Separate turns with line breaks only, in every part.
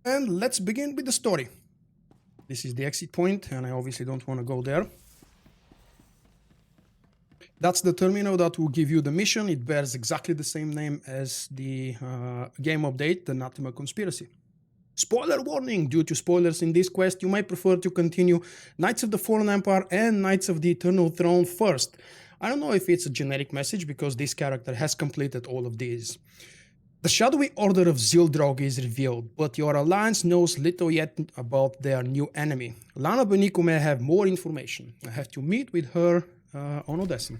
And let's begin with the story. This is the exit point, and I obviously don't want to go there. That's the terminal that will give you the mission. It bears exactly the same name as the game update, the Nathema Conspiracy. Spoiler warning! Due to spoilers in this quest, you might prefer to continue Knights of the Fallen Empire and Knights of the Eternal Throne first. I don't know if it's a generic message because this character has completed all of these. The shadowy order of Zildrog is revealed, but your alliance knows little yet about their new enemy. Lana Benico may have more information. I have to meet with her on Odessa.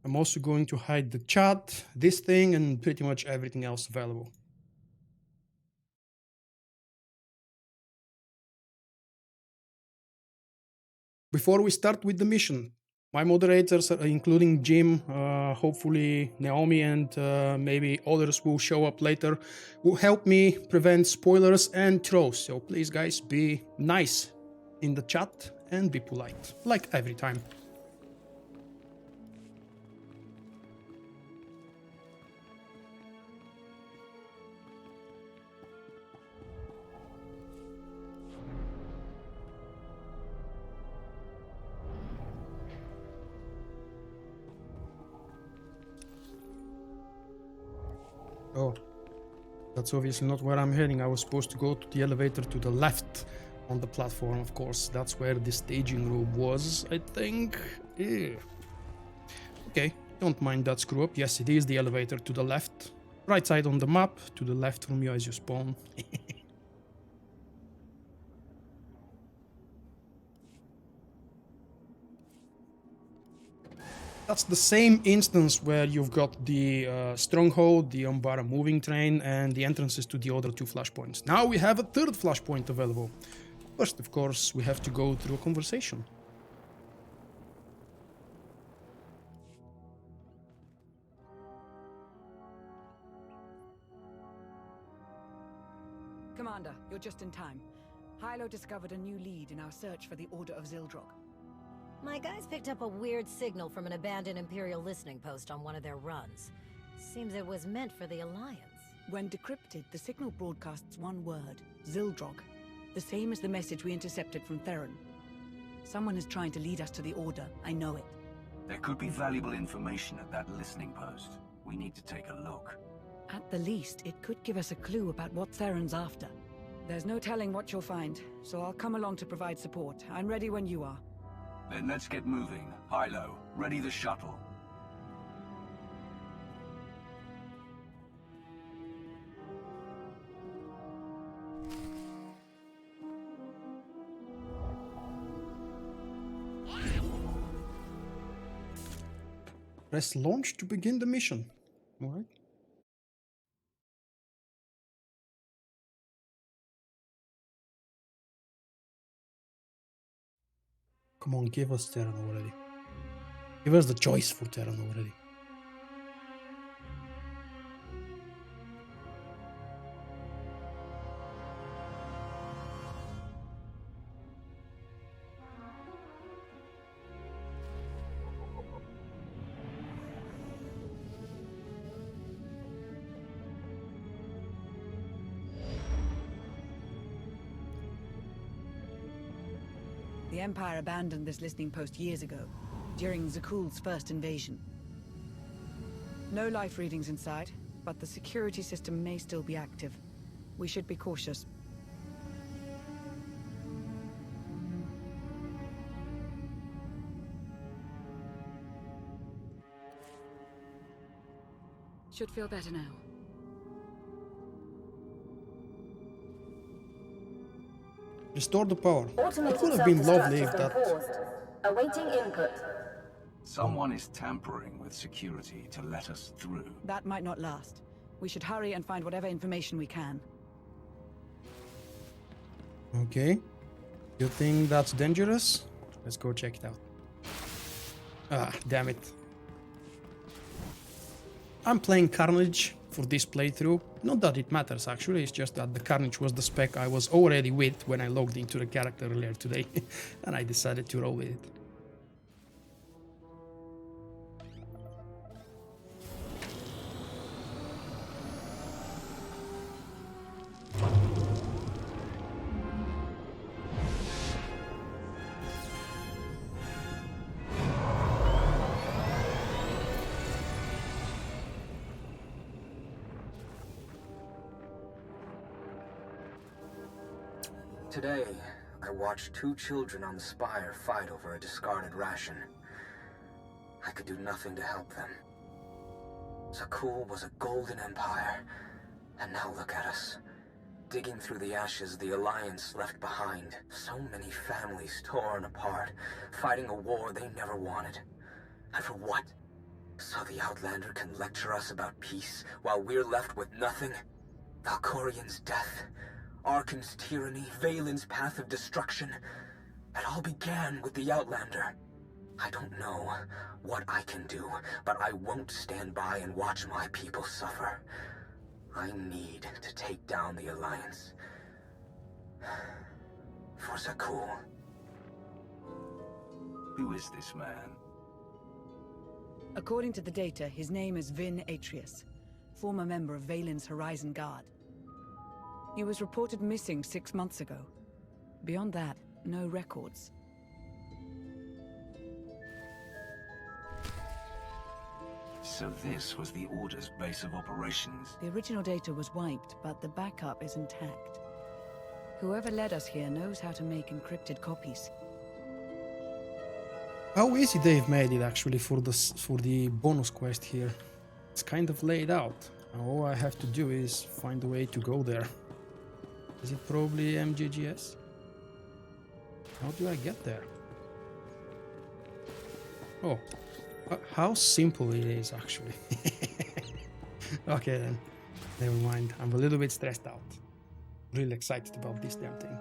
I'm also going to hide the chat, this thing, and pretty much everything else available. Before we start with the mission, my moderators, including Jim, hopefully Naomi, and maybe others will show up later, will help me prevent spoilers and trolls. So please, guys, be nice in the chat and be polite, like every time. Oh, that's obviously not where I'm heading. I was supposed to go to the elevator to the left on the platform, of course. That's where the staging room was, I think. Ew. Okay, don't mind that screw up. Yes, it is the elevator to the left. Right side on the map, to the left from you as you spawn. That's the same instance where you've got the stronghold, the Umbara moving train, and the entrances to the other two flashpoints. Now we have a third flashpoint available. First, of course, we have to go through a conversation.
Commander, you're just in time. Hylo discovered a new lead in our search for the Order of Zildrog.
My guys picked up a weird signal from an abandoned Imperial listening post on one of their runs. Seems it was meant for the Alliance.
When decrypted, the signal broadcasts one word, Zildrog. The same as the message we intercepted from Theron. Someone is trying to lead us to the Order, I know it.
There could be valuable information at that listening post. We need to take a look.
At the least, it could give us a clue about what Theron's after. There's no telling what you'll find, so I'll come along to provide support. I'm ready when you are.
Then let's get moving. Hylo, ready the shuttle.
Press launch to begin the mission. All right. Come on, give us Theron already. Give us the choice for Theron already.
The Empire abandoned this listening post years ago, during Zakuul's first invasion. No life readings inside, but the security system may still be active. We should be cautious. Should feel better now.
Restore the power. It would have been lovely if that...
Awaiting input.
Someone is tampering with security to let us through.
That might not last. We should hurry and find whatever information we can.
Okay. You think that's dangerous? Let's go check it out. Ah, damn it. I'm playing Carnage for this playthrough. Not that it matters actually, it's just that the Carnage was the spec I was already with when I logged into the character earlier today. And I decided to roll with it.
Today, I watched 2 children on the spire fight over a discarded ration. I could do nothing to help them. Zakul was a golden empire, and now look at us. Digging through the ashes the Alliance left behind. So many families torn apart, fighting a war they never wanted. And for what? So the Outlander can lecture us about peace, while we're left with nothing? Valkorian's death, Arkham's tyranny, Valen's path of destruction. It all began with the Outlander. I don't know what I can do, but I won't stand by and watch my people suffer. I need to take down the Alliance. For Zakul.
Who is this man?
According to the data, his name is Vin Atrius, former member of Valen's Horizon Guard. He was reported missing 6 months ago. Beyond that, no records.
So this was the Order's base of operations.
The original data was wiped, but the backup is intact. Whoever led us here knows how to make encrypted copies.
How easy they've made it actually for the bonus quest here. It's kind of laid out. All I have to do is find a way to go there. Is it probably MGGS? How do I get there? Oh, how simple it is actually. Okay then, never mind. I'm a little bit stressed out. Really excited about this damn thing.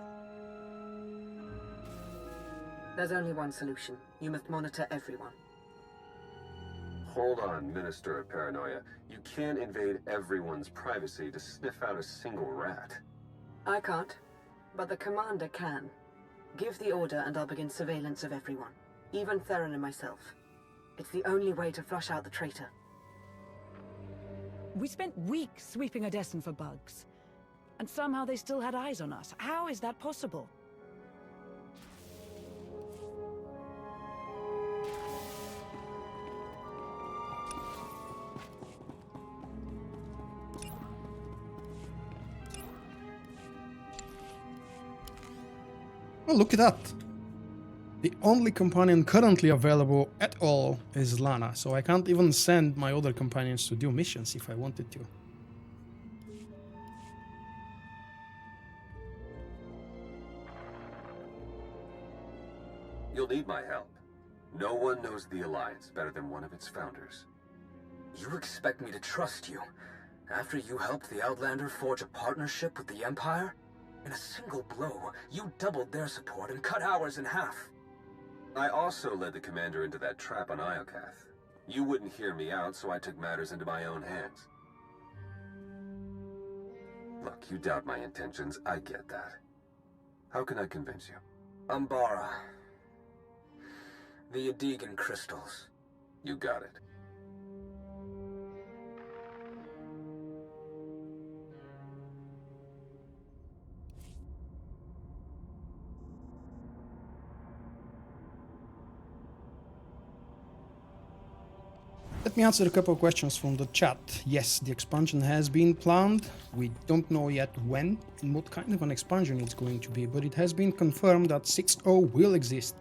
There's only one solution. You must monitor everyone.
Hold on, Minister of Paranoia. You can't invade everyone's privacy to sniff out a single rat.
I can't, but the commander can. Give the order and I'll begin surveillance of everyone, even Theron and myself. It's the only way to flush out the traitor.
We spent weeks sweeping Odessen for bugs, and somehow they still had eyes on us. How is that possible?
Oh, look at that. The only companion currently available at all is Lana, so I can't even send my other companions to do missions if I wanted to.
You'll need my help. No one knows the Alliance better than one of its founders.
You expect me to trust you, after you helped the Outlander forge a partnership with the Empire? In a single blow, you doubled their support and cut ours in half.
I also led the commander into that trap on Iokath. You wouldn't hear me out, so I took matters into my own hands. Look, you doubt my intentions, I get that. How can I convince you?
Umbara. The Adegan crystals.
You got it.
Let me answer a couple of questions from the chat. Yes, the expansion has been planned. We don't know yet when and what kind of an expansion it's going to be, but it has been confirmed that 6.0 will exist.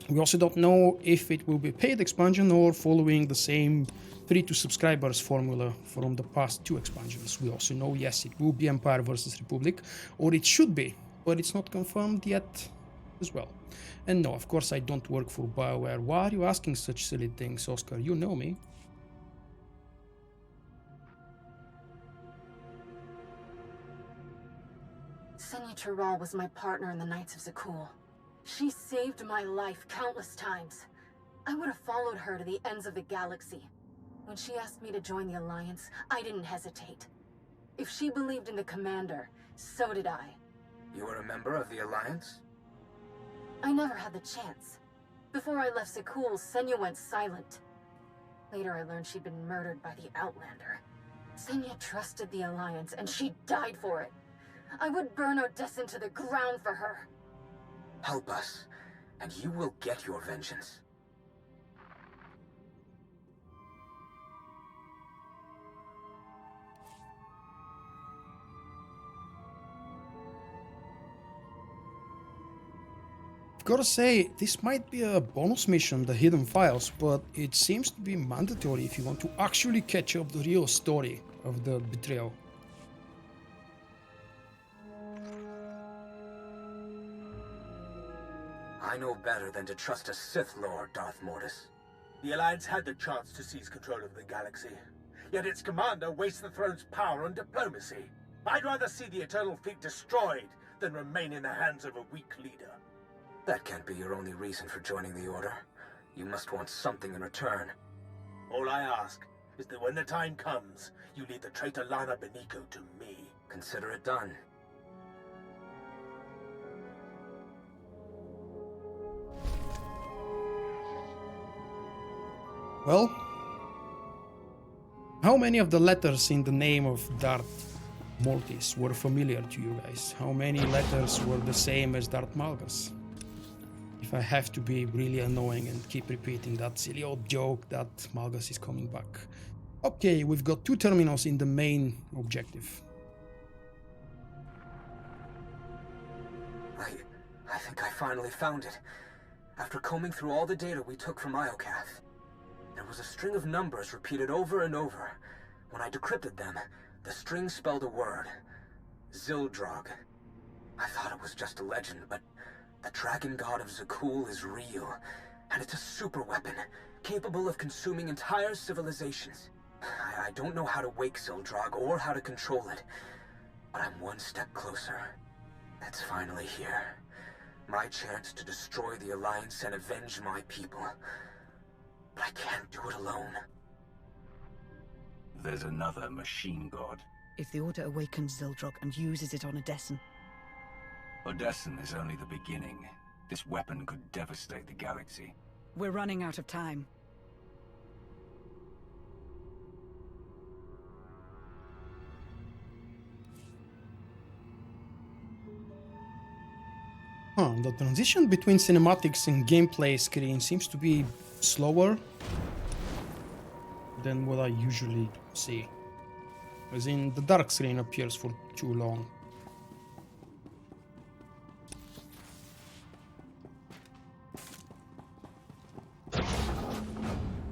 We also don't know if it will be paid expansion or following the same free-to-subscribers formula from the past 2 expansions. We also know, yes, it will be Empire versus Republic, or it should be, but it's not confirmed yet as well. And no, of course I don't work for BioWare. Why are you asking such silly things, Oscar? You know me.
Senya Tural was my partner in the Knights of Zakul. She saved my life countless times. I would have followed her to the ends of the galaxy. When she asked me to join the Alliance, I didn't hesitate. If she believed in the Commander, so did I.
You were a member of the Alliance?
I never had the chance. Before I left Zakul, Senya went silent. Later I learned she'd been murdered by the Outlander. Senya trusted the Alliance, and she died for it. I would burn Odessen to the ground for her.
Help us, and you will get your vengeance.
gotta say, this might be a bonus mission, the Hidden Files, but it seems to be mandatory if you want to actually catch up the real story of the betrayal.
I know better than to trust a Sith Lord, Darth Mortis.
The Alliance had the chance to seize control of the galaxy, yet its commander wastes the throne's power on diplomacy. I'd rather see the Eternal Fleet destroyed than remain in the hands of a weak leader.
That can't be your only reason for joining the Order. You must want something in return.
All I ask is that when the time comes, you leave the traitor Lana Beniko to me.
Consider it done.
Well, how many of the letters in the name of Darth Mortis were familiar to you guys? How many letters were the same as Darth Malgus? If I have to be really annoying and keep repeating that silly old joke that Malgus is coming back. Okay, we've got 2 terminals in the main objective.
I think I finally found it. After combing through all the data we took from Iokath, there was a string of numbers repeated over and over. When I decrypted them, the string spelled a word. Zildrog. I thought it was just a legend, but the dragon god of Zakul is real, and it's a super weapon, capable of consuming entire civilizations. I don't know how to wake Zildrog or how to control it, but I'm one step closer. It's finally here. My chance to destroy the Alliance and avenge my people. But I can't do it alone.
There's another machine god.
If the Order awakens Zildrog and uses it on Odessen.
Odessen is only the beginning. This weapon could devastate the galaxy.
We're running out of time.
The transition between cinematics and gameplay screen seems to be slower than what I usually see. As in, the dark screen appears for too long.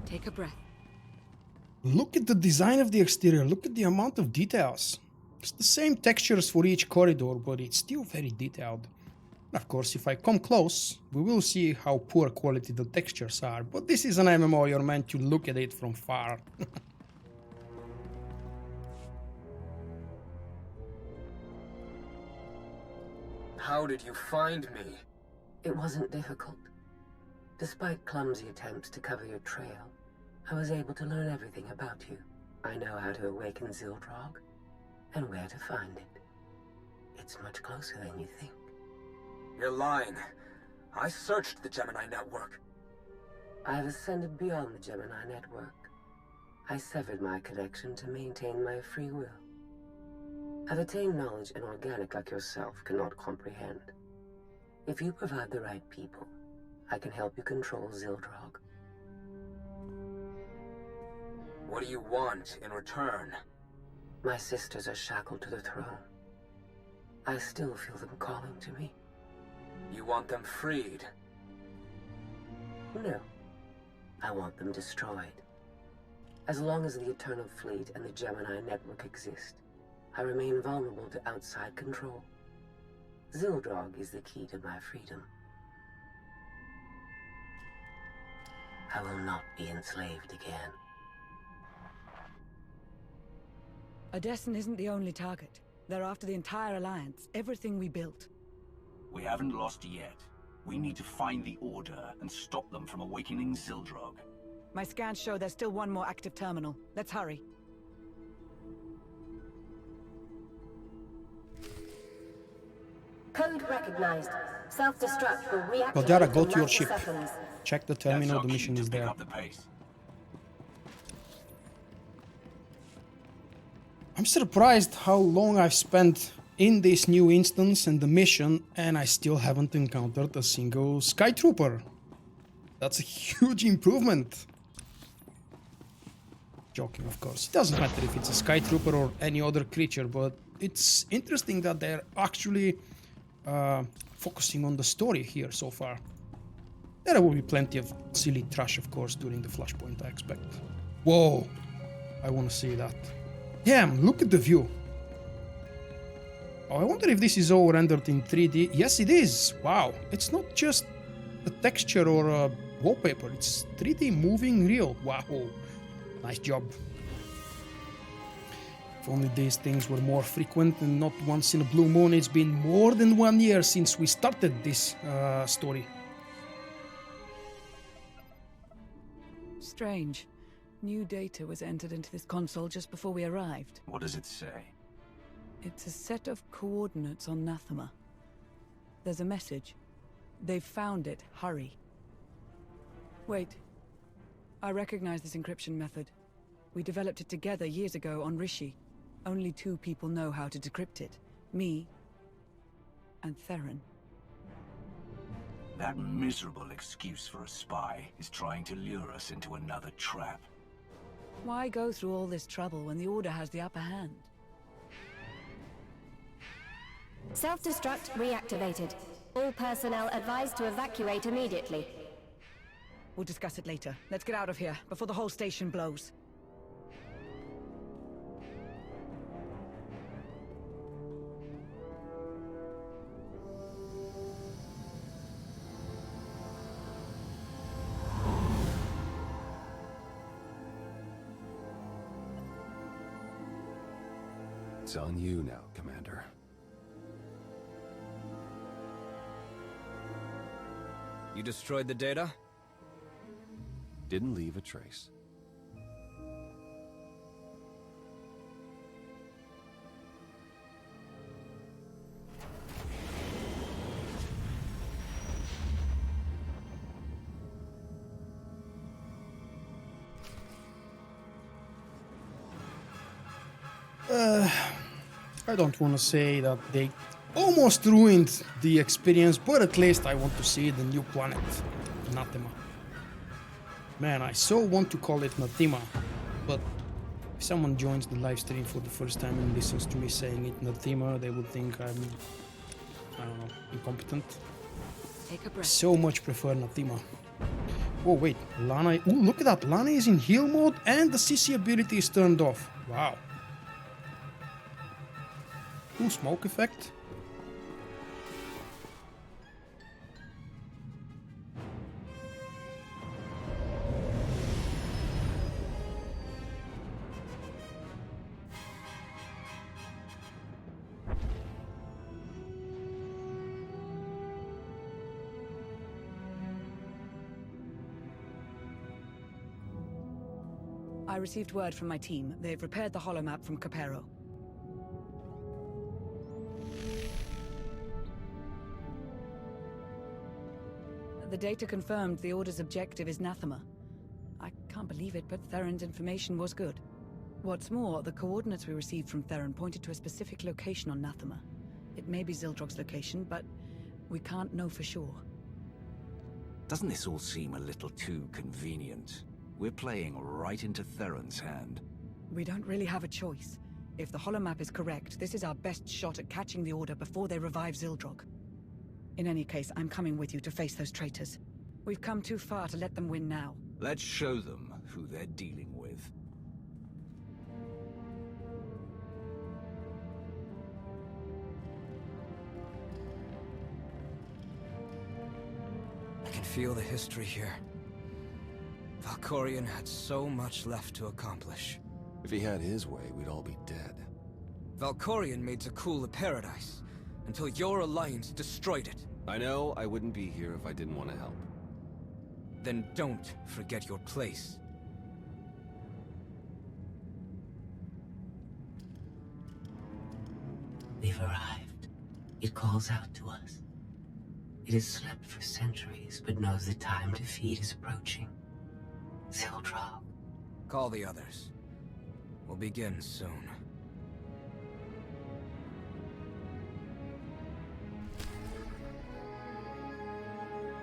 Take a breath.
Look at the design of the exterior, look at the amount of details. It's the same textures for each corridor, but it's still very detailed. Of course, if I come close, we will see how poor quality the textures are, but this is an MMO, you're meant to look at it from far.
How did you find me?
It wasn't difficult. Despite clumsy attempts to cover your trail, I was able to learn everything about you. I know how to awaken Zildrog, and where to find it. It's much closer than you think.
You're lying. I searched the Gemini network.
I have ascended beyond the Gemini network. I severed my connection to maintain my free will. I've attained knowledge an organic like yourself cannot comprehend. If you provide the right people, I can help you control Zildrog.
What do you want in return?
My sisters are shackled to the throne. I still feel them calling to me.
You want them freed?
No. I want them destroyed. As long as the Eternal Fleet and the Gemini network exist, I remain vulnerable to outside control. Zildrog is the key to my freedom. I will not be enslaved again.
Odessen isn't the only target. They're after the entire Alliance, everything we built.
We haven't lost yet. We need to find the Order and stop them from awakening Zildrog.
My scans show there's still one more active terminal. Let's hurry.
Code recognized. Self-destruct will reactivate
Kodara, go
in
to your ship.
microseconds.
Check the terminal, the mission is there.
Up the pace.
I'm surprised how long I've spent in this new instance and the mission, and I still haven't encountered a single Sky Trooper. That's a huge improvement. Joking, of course. It doesn't matter if it's a Sky Trooper or any other creature, but it's interesting that they're actually focusing on the story here so far. There will be plenty of silly trash, of course, during the Flashpoint, I expect. Whoa! I want to see that. Damn, look at the view. Oh, I wonder if this is all rendered in 3D. Yes, it is! Wow, it's not just a texture or a wallpaper, it's 3D moving real. Wow, nice job. If only these things were more frequent and not once in a blue moon. It's been more than 1 year since we started this story.
Strange. New data was entered into this console just before we arrived.
What does it say?
It's a set of coordinates on Nathema. There's a message. They've found it. Hurry. Wait. I recognize this encryption method. We developed it together years ago on Rishi. Only 2 people know how to decrypt it. Me and Theron.
That miserable excuse for a spy is trying to lure us into another trap.
Why go through all this trouble when the Order has the upper hand?
Self-destruct reactivated. All personnel advised to evacuate immediately.
We'll discuss it later. Let's get out of here before the whole station blows.
It's on you now, Commander.
You destroyed the data?
Didn't leave a trace.
I don't want to say that they almost ruined the experience, but at least I want to see the new planet, Nathema. Man, I so want to call it Nathema, but if someone joins the live stream for the first time and listens to me saying it Nathema, they would think I'm, I don't know, incompetent.
Take a breath.
So much prefer Nathema. Oh wait, Lana, ooh, look at that, Lana is in heal mode and the CC ability is turned off. Wow. Cool smoke effect.
I received word from my team. They've repaired the holomap from Capero. The data confirmed the Order's objective is Nathema. I can't believe it, but Theron's information was good. What's more, the coordinates we received from Theron pointed to a specific location on Nathema. It may be Zildrog's location, but we can't know for sure.
Doesn't this all seem a little too convenient? We're playing right into Theron's hand.
We don't really have a choice. If the holomap is correct, this is our best shot at catching the Order before they revive Zildrog. In any case, I'm coming with you to face those traitors. We've come too far to let them win now.
Let's show them who they're dealing with.
I can feel the history here. Valkorion had so much left to accomplish.
If he had his way, we'd all be dead.
Valkorion made Zakul a paradise, until your alliance destroyed it.
I know I wouldn't be here if I didn't want to help.
Then don't forget your place.
We've arrived. It calls out to us. It has slept for centuries, but knows the time to feed is approaching. Zildrog.
Call the others. We'll begin soon.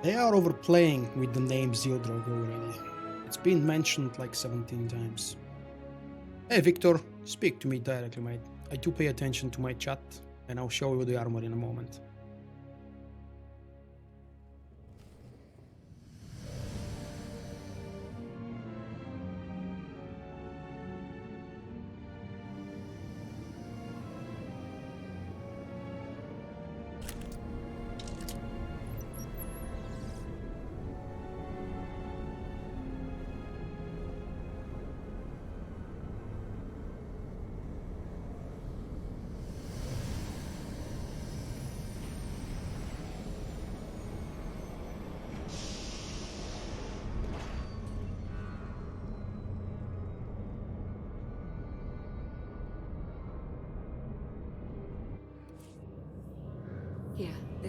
They are overplaying with the name Zildrog already. It's been mentioned like 17 times. Hey Victor, speak to me directly, mate. I do pay attention to my chat, and I'll show you the armor in a moment.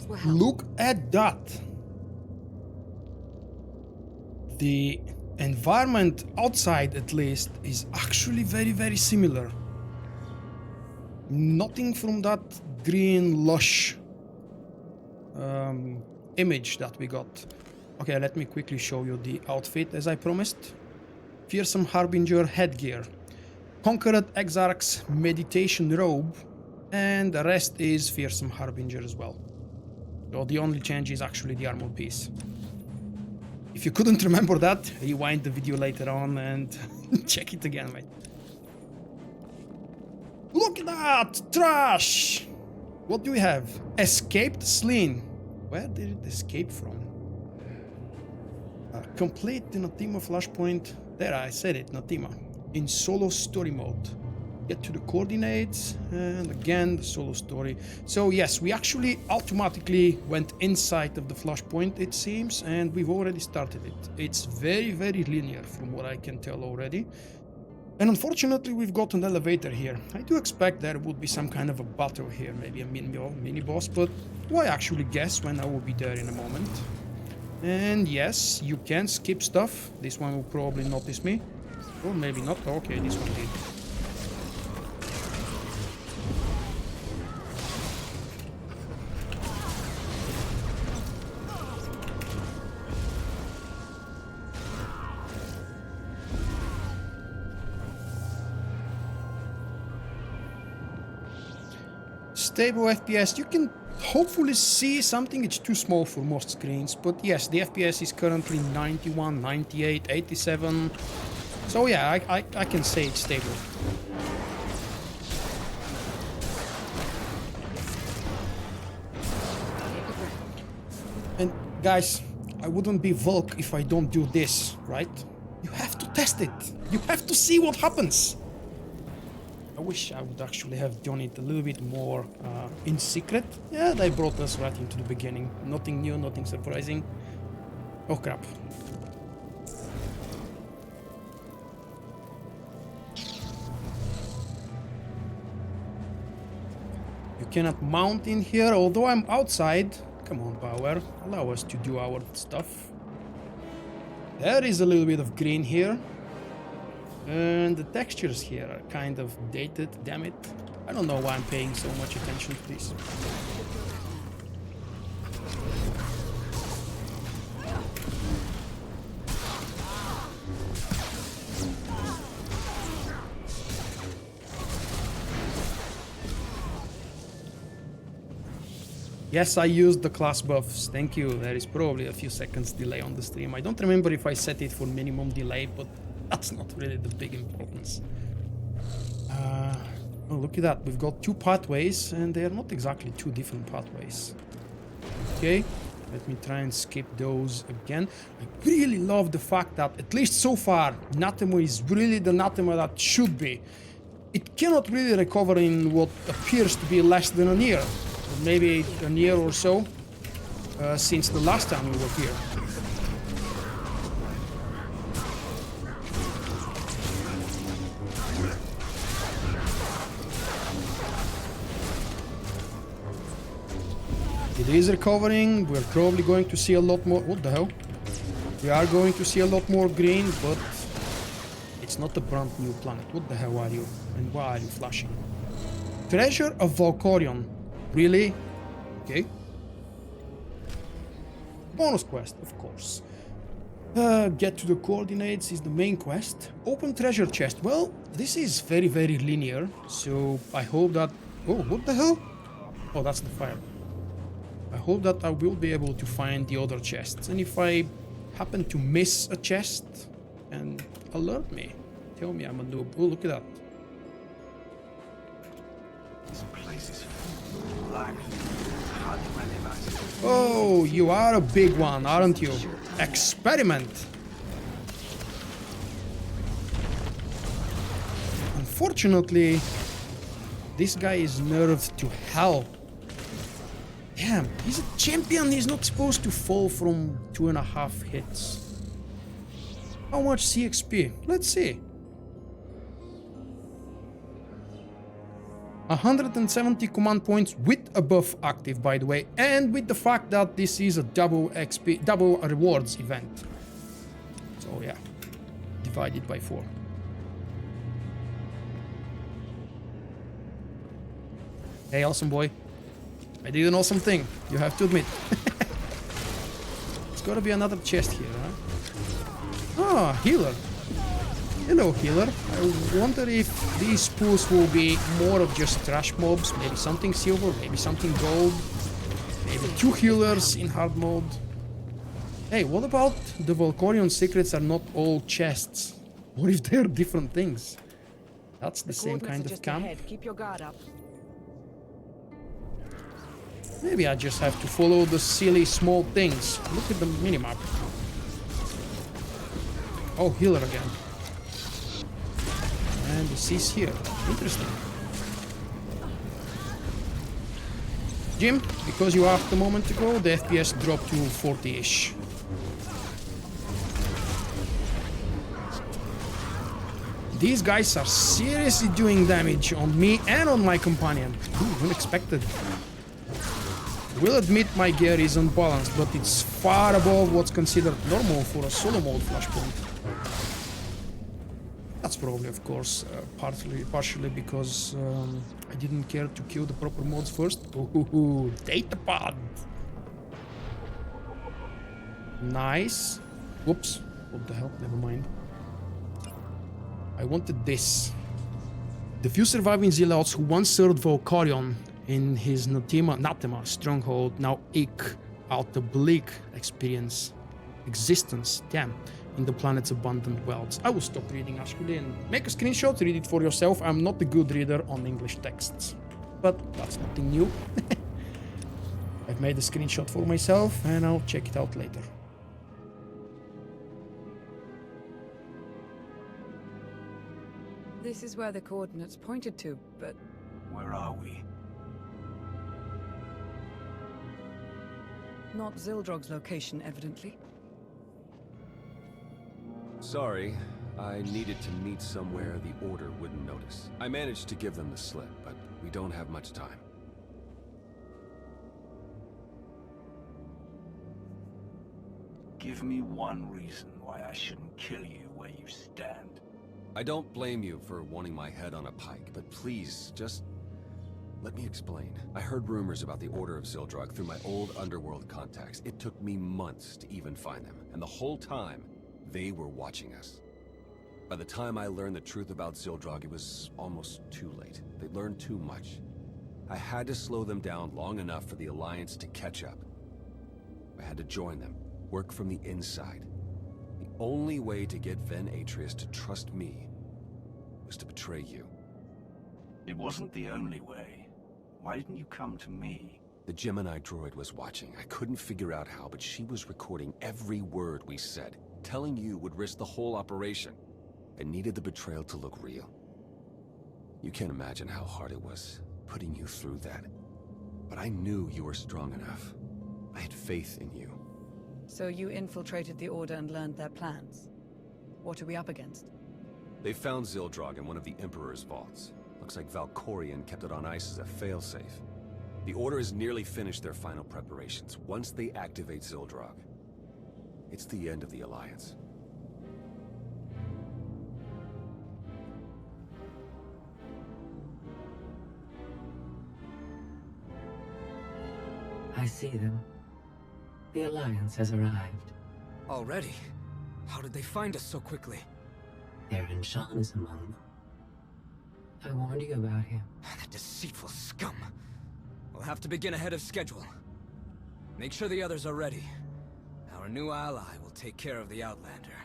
orders were held.
Look at that. The environment outside, at least, is actually very similar. Nothing from that green lush image that we got. Okay, let me quickly show you the outfit as I promised. Fearsome Harbinger headgear, Conquered Exarch's meditation robe, and the rest is Fearsome Harbinger as well. So the only change is actually the armor piece. If you couldn't remember that, rewind the video later on and check it again, mate. Look at that! Trash! What do we have? Escaped Sleen. Where did it escape from? Complete the Nathema Flashpoint. There, I said it, Nathema. In solo story mode. Get to the coordinates, and again, the solo story. So yes, we actually automatically went inside of the Flashpoint, it seems, and we've already started it. It's very linear from what I can tell already. And unfortunately, we've got an elevator here. I do expect there would be some kind of a battle here, maybe a mini boss, but do I actually guess when I will be there in a moment? And yes, you can skip stuff. This one will probably notice me. Or maybe not. Okay, this one did. Stable FPS, you can hopefully see something. It's too small for most screens, but yes, the FPS is currently 91, 98, 87. So yeah, I can say it's stable. And guys, I wouldn't be VULKK if I don't do this, right? You have to test it. You have to see what happens. I wish I would actually have done it a little bit more in secret. Yeah, they brought us right into the beginning. Nothing new, nothing surprising. Oh crap. You cannot mount in here, although I'm outside. Come on, Power. Allow us to do our stuff. There is a little bit of green here. And the textures here are kind of dated, damn it. I don't know why I'm paying so much attention to this. Yes, I used the class buffs. Thank you. There is probably a few seconds delay on the stream. I don't remember if I set it for minimum delay, but that's not really the big importance. Oh, look at that. We've got two pathways, and they are not exactly two different pathways. Okay, let me try and skip those again. I really love the fact that, at least so far, Nathema is really the Nathema that should be. It cannot really recover in what appears to be less than a year. Or maybe a year or so, since the last time we were here. It is recovering. We're probably going to see a lot more. What the hell? We are going to see a lot more green, but it's not a brand new planet. What the hell are you? And why are you flashing? Treasure of VULKK. Really? Okay. Bonus quest, of course. Get to the coordinates is the main quest. Open treasure chest. Well, this is very linear, so I hope that... Oh, what the hell? Oh, that's the fire. I hope that I will be able to find the other chests, and if I happen to miss a chest, and alert me. Tell me I'm a noob. Oh, look at that.
This place is black.
Oh, you are a big one, aren't you? Experiment. Unfortunately, this guy is nerfed to hell. Damn, he's a champion. He's not supposed to fall from 2.5 hits. How much CXP? Let's see. 170 command points with a buff active, by the way, and with the fact that this is a double XP, double rewards event. So yeah, divided by 4. Hey, awesome boy. I did an awesome thing, you have to admit. There's gotta be another chest here, huh? Ah, healer. Hello, healer. I wonder if these pools will be more of just trash mobs, maybe something silver, maybe something gold, maybe 2 healers in hard mode. Hey, what about the Valkorion secrets are not all chests? What if they're different things? That's the same kind of camp.
Keep your guard up.
Maybe I just have to follow the silly small things. Look at the minimap. Oh, healer again. And this is here. Interesting. Jim, because you asked a moment ago, the FPS dropped to 40-ish. These guys are seriously doing damage on me and on my companion. Ooh, unexpected. Will admit my gear is unbalanced, but it's far above what's considered normal for a solo mode Flashpoint. That's probably, of course, partially because I didn't care to kill the proper mods first. Ooh, datapad! Nice. Whoops. What the hell? Never mind. I wanted this. The few surviving zealots who once served Valkorion in his Nathema stronghold now eke out the bleak existence, in the planet's abundant welds. I will stop reading actually and make a screenshot, read it for yourself. I'm not a good reader on English texts, but that's nothing new. I've made a screenshot for myself and I'll check it out later.
This is where the coordinates pointed to, but...
Where are we?
Not Zildrog's location, evidently.
Sorry, I needed to meet somewhere the Order wouldn't notice. I managed to give them the slip, but we don't have much time.
Give me one reason why I shouldn't kill you where you stand.
I don't blame you for wanting my head on a pike, but please, just let me explain. I heard rumors about the Order of Zildrog through my old underworld contacts. It took me months to even find them, and the whole time, they were watching us. By the time I learned the truth about Zildrog, it was almost too late. They'd learned too much. I had to slow them down long enough for the Alliance to catch up. I had to join them, work from the inside. The only way to get Ven Atreus to trust me was to betray you.
It wasn't the only way. Why didn't you come to me?
The Gemini droid was watching. I couldn't figure out how, but she was recording every word we said. Telling you would risk the whole operation. I needed the betrayal to look real. You can't imagine how hard it was, putting you through that. But I knew you were strong enough. I had faith in you.
So you infiltrated the Order and learned their plans. What are we up against?
They found Zildrog in one of the Emperor's vaults. Looks like Valkorion kept it on ice as a failsafe. The Order has nearly finished their final preparations. Once they activate Zildrog, it's the end of the Alliance.
I see them. The Alliance has arrived.
Already? How did they find us so quickly?
Theron Shawn is among them. I warned you about him.
That deceitful scum. We'll have to begin ahead of schedule. Make sure the others are ready. Our new ally will take care of the Outlander.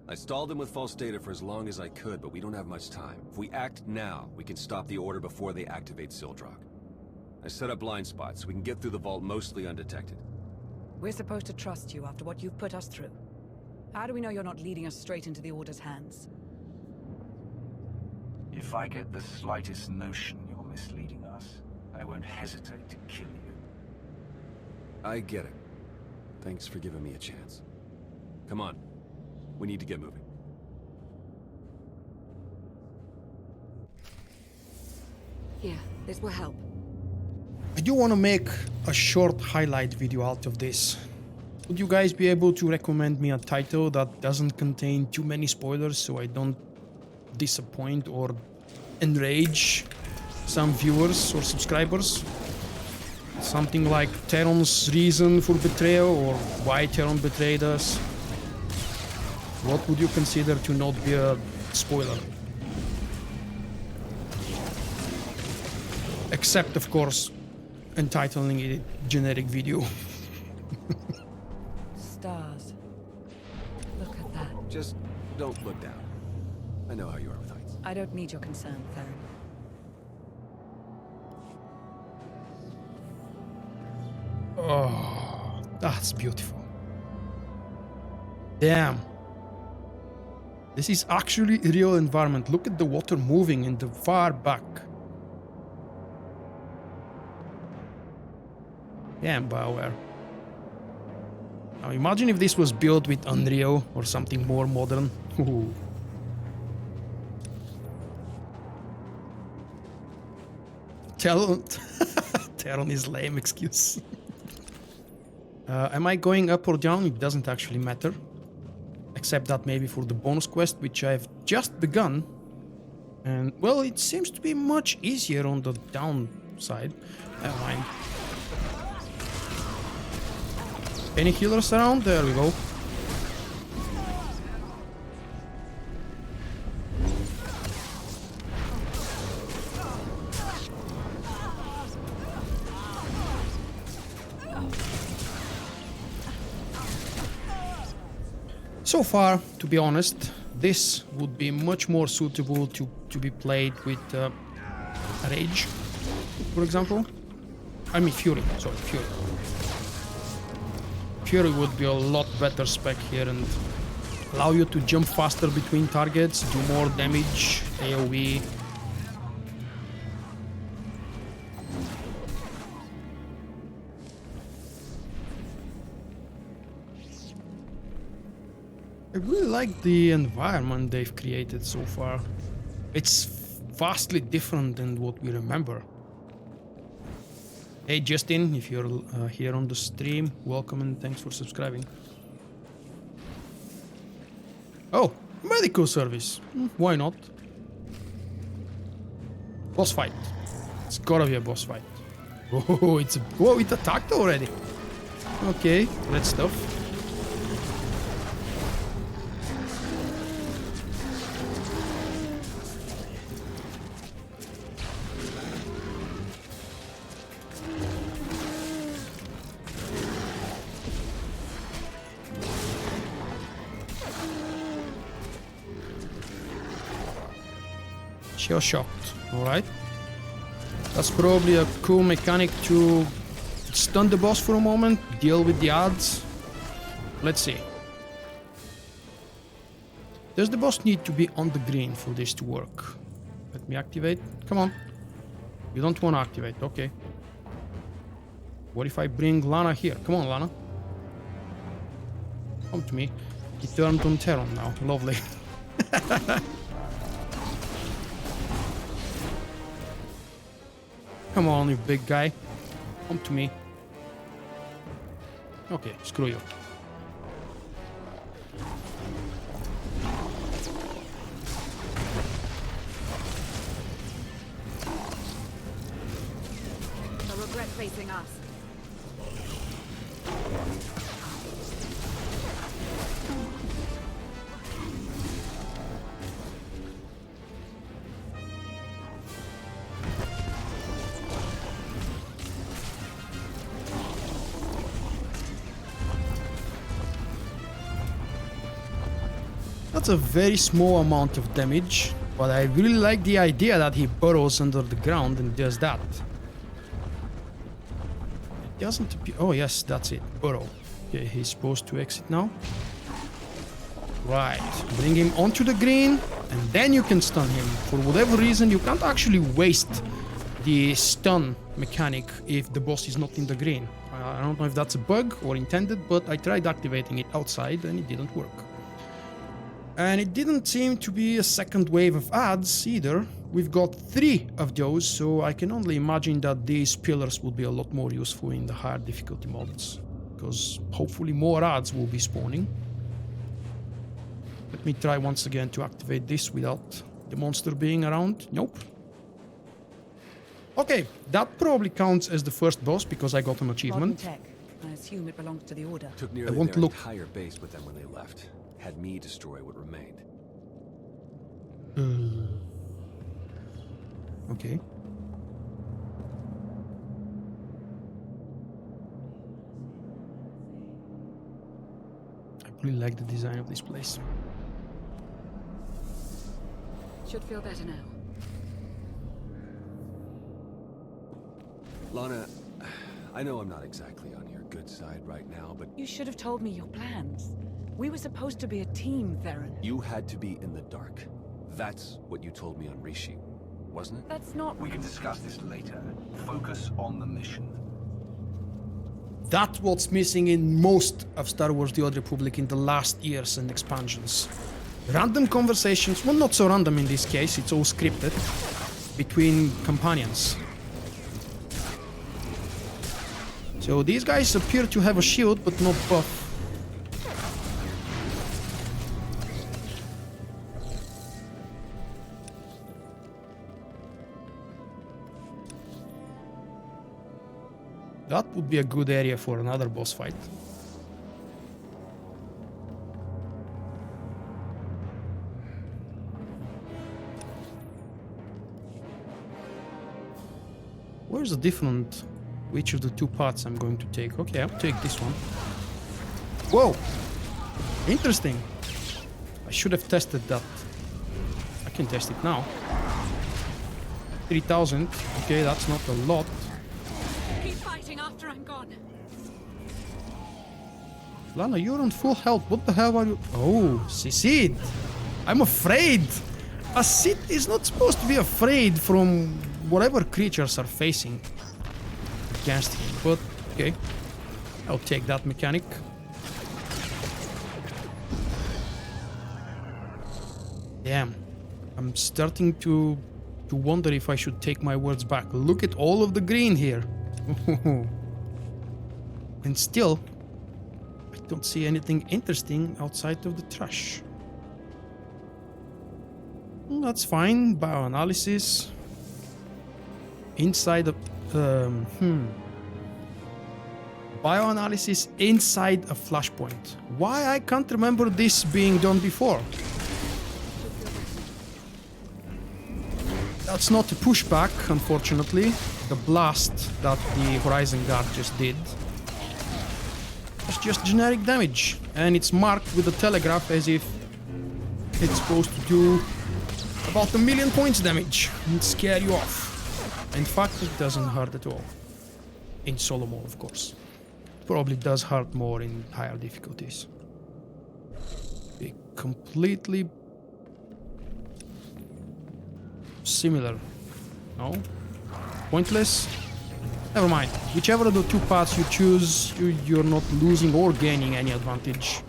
I stalled them with false data for as long as I could, but we don't have much time. If we act now, we can stop the Order before they activate Zildrog. I set up blind spots so we can get through the vault mostly undetected.
We're supposed to trust you after what you've put us through. How do we know you're not leading us straight into the Order's hands?
If I get the slightest notion you're misleading us, I won't hesitate to kill you.
I get it. Thanks for giving me a chance. Come on. We need to get moving.
Here, this will help.
I do want to make a short highlight video out of this. Would you guys be able to recommend me a title that doesn't contain too many spoilers so I don't disappoint or enrage some viewers or subscribers? Something like Theron's reason for betrayal or why Theron betrayed us. What would you consider to not be a spoiler? Except, of course, entitling it generic video.
Stars. Look at that.
Just don't look down. I know how you are with heights.
I don't need your concern, Theron.
Oh, that's beautiful. Damn. This is actually a real environment. Look at the water moving in the far back. Damn, BioWare. Now imagine if this was built with Unreal or something more modern. Ooh. Theron is lame excuse. Am I going up or down? It doesn't actually matter. Except that maybe for the bonus quest, which I've just begun. And, well, it seems to be much easier on the downside. Never mind. Any healers around? There we go. So far, to be honest, this would be much more suitable to be played with Rage, for example. I mean Fury, sorry, Fury. Fury would be a lot better spec here and allow you to jump faster between targets, do more damage, AoE. I really like the environment they've created so far. It's vastly different than what we remember. Hey Justin, if you're here on the stream, welcome and thanks for subscribing. Oh, medical service. Why not? Boss fight. It's gotta be a boss fight. Oh, it attacked already. Okay, great stuff. Shell shocked, alright. That's probably a cool mechanic to stun the boss for a moment, deal with the odds. Let's see. Does the boss need to be on the green for this to work? Let me activate. Come on. You don't want to activate, okay. What if I bring Lana here? Come on, Lana. Come to me. He turned on Theron now. Lovely. Come on, you big guy. Come to me. Okay, screw you.
They'll regret facing us.
That's a very small amount of damage, but I really like the idea that he burrows under the ground and does that. It doesn't appear... Oh yes, that's it, burrow. Okay, he's supposed to exit now. Right, bring him onto the green, and then you can stun him. For whatever reason, you can't actually waste the stun mechanic if the boss is not in the green. I don't know if that's a bug or intended, but I tried activating it outside and it didn't work. And it didn't seem to be a second wave of ads either. We've got 3 of those, so I can only imagine that these pillars will be a lot more useful in the higher difficulty mods, because hopefully more ads will be spawning. Let me try once again to activate this without the monster being around. Nope. Okay, that probably counts as the first boss because I got an achievement.
Modern tech. I assume it belongs to the Order.
Took nearly their entire base with them when they left. Had me destroy what remained.
Okay. I really like the design of this place.
Should feel better now.
Lana, I know I'm not exactly on your good side right now, but...
You should have told me your plans. We were supposed to be a team, Theron.
You had to be in the dark. That's what you told me on Rishi, wasn't it?
That's not...
We can discuss this later. Focus on the mission.
That's what's missing in most of Star Wars The Old Republic in the last years and expansions. Random conversations, well, not so random in this case, it's all scripted, between companions. So these guys appear to have a shield, but not buff. That would be a good area for another boss fight. Where's the different... Which of the 2 paths I'm going to take? Okay, I'll take this one. Whoa! Interesting. I should have tested that. I can test it now. 3,000. Okay, that's not a lot.
Keep fighting after I'm gone.
Lana, you're on full health. What the hell are you... Oh, Sid. I'm afraid. A Sith is not supposed to be afraid from whatever creatures are facing against him, but okay, I'll take that mechanic. Damn, I'm starting to wonder if I should take my words back. Look at all of the green here. And still, I don't see anything interesting outside of the trash. That's fine, bioanalysis. Inside of... Bioanalysis inside a flashpoint. Why I can't remember this being done before? That's not a pushback, unfortunately. The blast that the Horizon Guard just did. It's just generic damage. And it's marked with a telegraph as if it's supposed to do about 1,000,000 points damage and scare you off. In fact, it doesn't hurt at all. In solo mode, of course. Probably does hurt more in higher difficulties. Be completely similar. No? Pointless? Never mind. Whichever of the 2 paths you choose, you're not losing or gaining any advantage.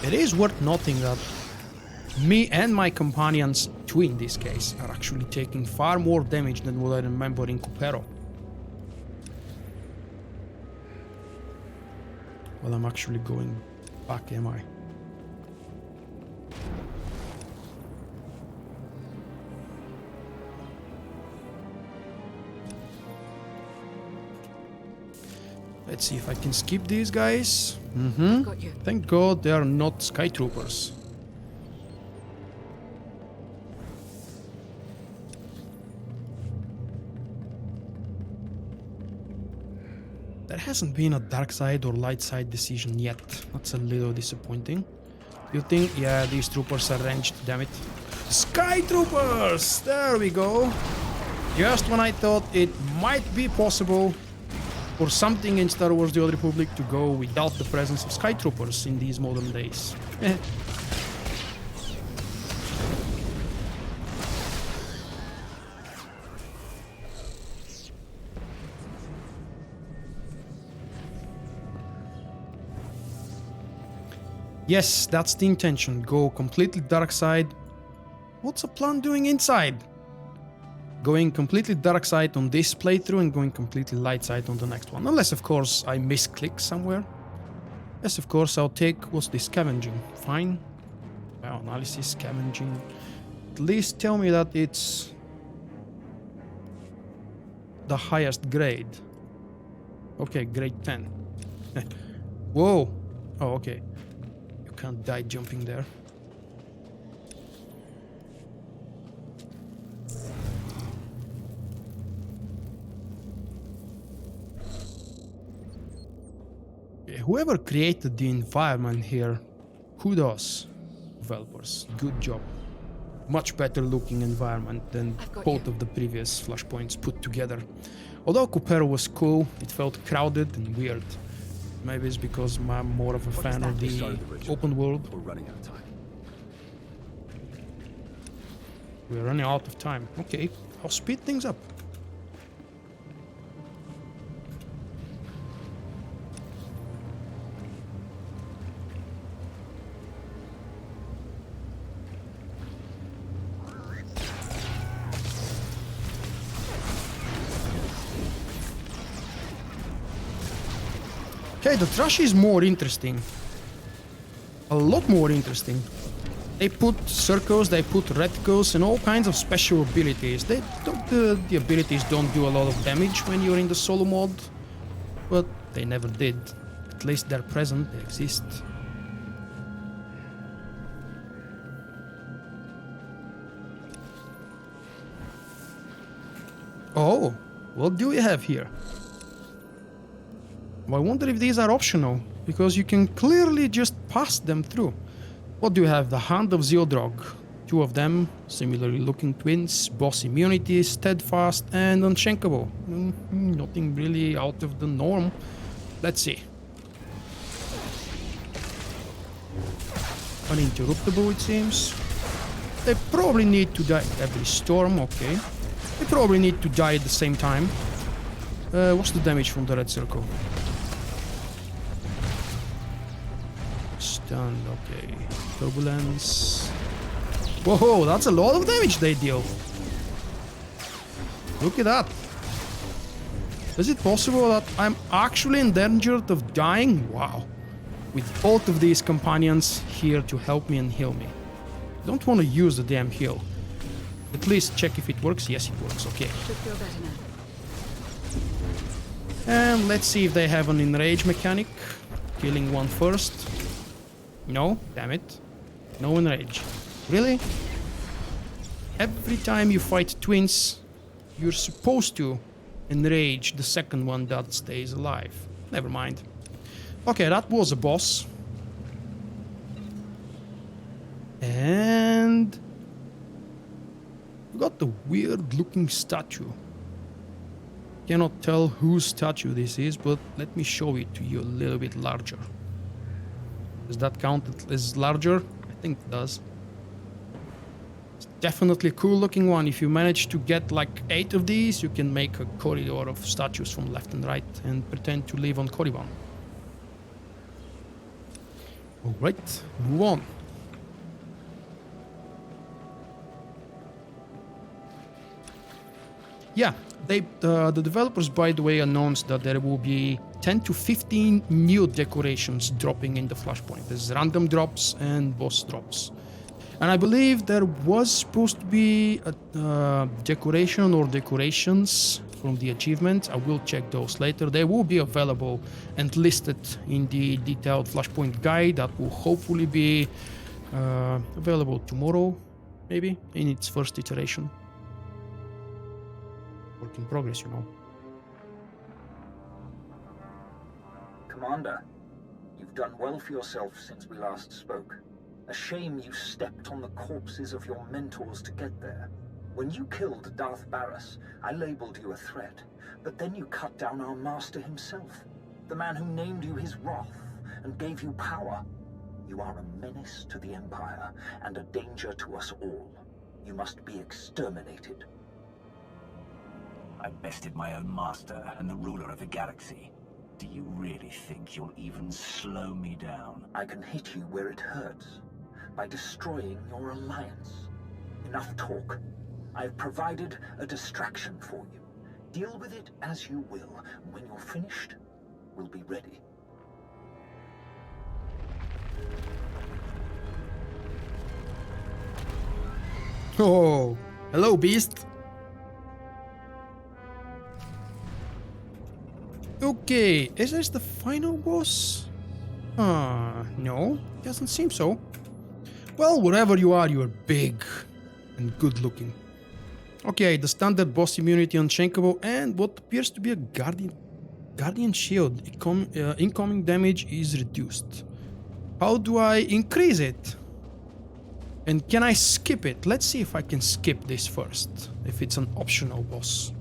It is worth noting that me and my companions, 2 in this case, are actually taking far more damage than what I remember in Cupero. Well, I'm actually going back, am I? Let's see if I can skip these guys.
Got you.
Thank God they are not Sky Troopers. There hasn't been a dark side or light side decision yet. That's a little disappointing. You think? Yeah, these troopers are ranged, damn it. Sky Troopers! There we go. Just when I thought it might be possible for something in Star Wars The Old Republic to go without the presence of Sky Troopers in these modern days. Yes, that's the intention. Go completely dark side. What's a plan doing inside? Going completely dark side on this playthrough and going completely light side on the next one. Unless, of course, I misclick somewhere. Yes, of course, I'll take... What's this? Scavenging. Fine. Well, analysis, scavenging. At least tell me that it's... the highest grade. Okay, grade 10. Whoa! Oh, okay. You can't die jumping there. Whoever created the environment here, kudos, developers, good job. Much better looking environment than both of the previous Flashpoints put together. Although Coopera was cool, it felt crowded and weird. Maybe it's because I'm more of a fan of the open world.
We're running out of time.
We're running out of time. Okay, I'll speed things up. Okay, the trash is more interesting. A lot more interesting. They put circles, they put reticles, and all kinds of special abilities. They don't, the abilities don't do a lot of damage when you're in the solo mode, but they never did. At least they're present, they exist. Oh, what do we have here? I wonder if these are optional, because you can clearly just pass them through. What do you have? The Hand of Zeldrog. Two of them, similarly looking twins, boss immunity, steadfast, and unshankable. Nothing really out of the norm. Let's see. Uninterruptible, it seems. They probably need to die every storm, okay. They probably need to die at the same time. What's the damage from the red circle? Stunned, okay. Turbulence. Whoa, that's a lot of damage they deal. Look at that. Is it possible that I'm actually endangered of dying? Wow. With both of these companions here to help me and heal me. I don't want to use the damn heal. At least check if it works. Yes, it works. Okay.
Should feel better now.
And let's see if they have an enrage mechanic. Killing one first. No, damn it. No enrage. Really? Every time you fight twins, you're supposed to enrage the second one that stays alive. Never mind. Okay, that was a boss. And we got the weird looking statue. Cannot tell whose statue this is, but let me show it to you a little bit larger. Does that count as larger? I think it does. It's definitely a cool looking one. If you manage to get like 8 of these, you can make a corridor of statues from left and right and pretend to live on Korriban. Alright, move on. Yeah, the developers, by the way, announced that there will be 10 to 15 new decorations dropping in the Flashpoint. There's random drops and boss drops. And I believe there was supposed to be a decoration or decorations from the achievement. I will check those later. They will be available and listed in the detailed Flashpoint guide that will hopefully be available tomorrow, maybe, in its first iteration. Work in progress, you know.
Commander, you've done well for yourself since we last spoke. A shame you stepped on the corpses of your mentors to get there. When you killed Darth Barris, I labeled you a threat, but then you cut down our master himself, the man who named you his wrath and gave you power. You are a menace to the Empire and a danger to us all. You must be exterminated.
I bested my own master and the ruler of the galaxy. Do you really think you'll even slow me down?
I can hit you where it hurts, by destroying your alliance. Enough talk. I've provided a distraction for you. Deal with it as you will. When you're finished, we'll be ready.
Oh, hello, beast. Okay, is this the final boss? No, doesn't seem so. Well, wherever you are, big and good looking. Okay, the standard boss immunity unshakable and what appears to be a guardian shield. Incoming damage is reduced. How do I increase it? And can I skip it? Let's see if I can skip this first. If it's an optional boss.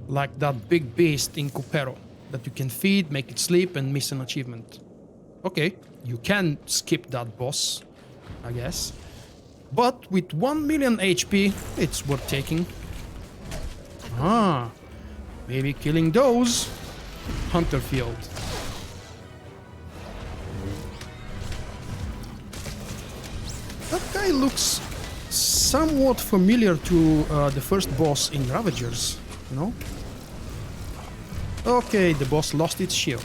Like that big beast in Cupero that you can feed, make it sleep and miss an achievement. Okay, you can skip that boss, I guess. But with 1 million HP, it's worth taking. Maybe killing those. Hunter field. That guy looks somewhat familiar to the first boss in Ravagers, you know? Okay, the boss lost its shield.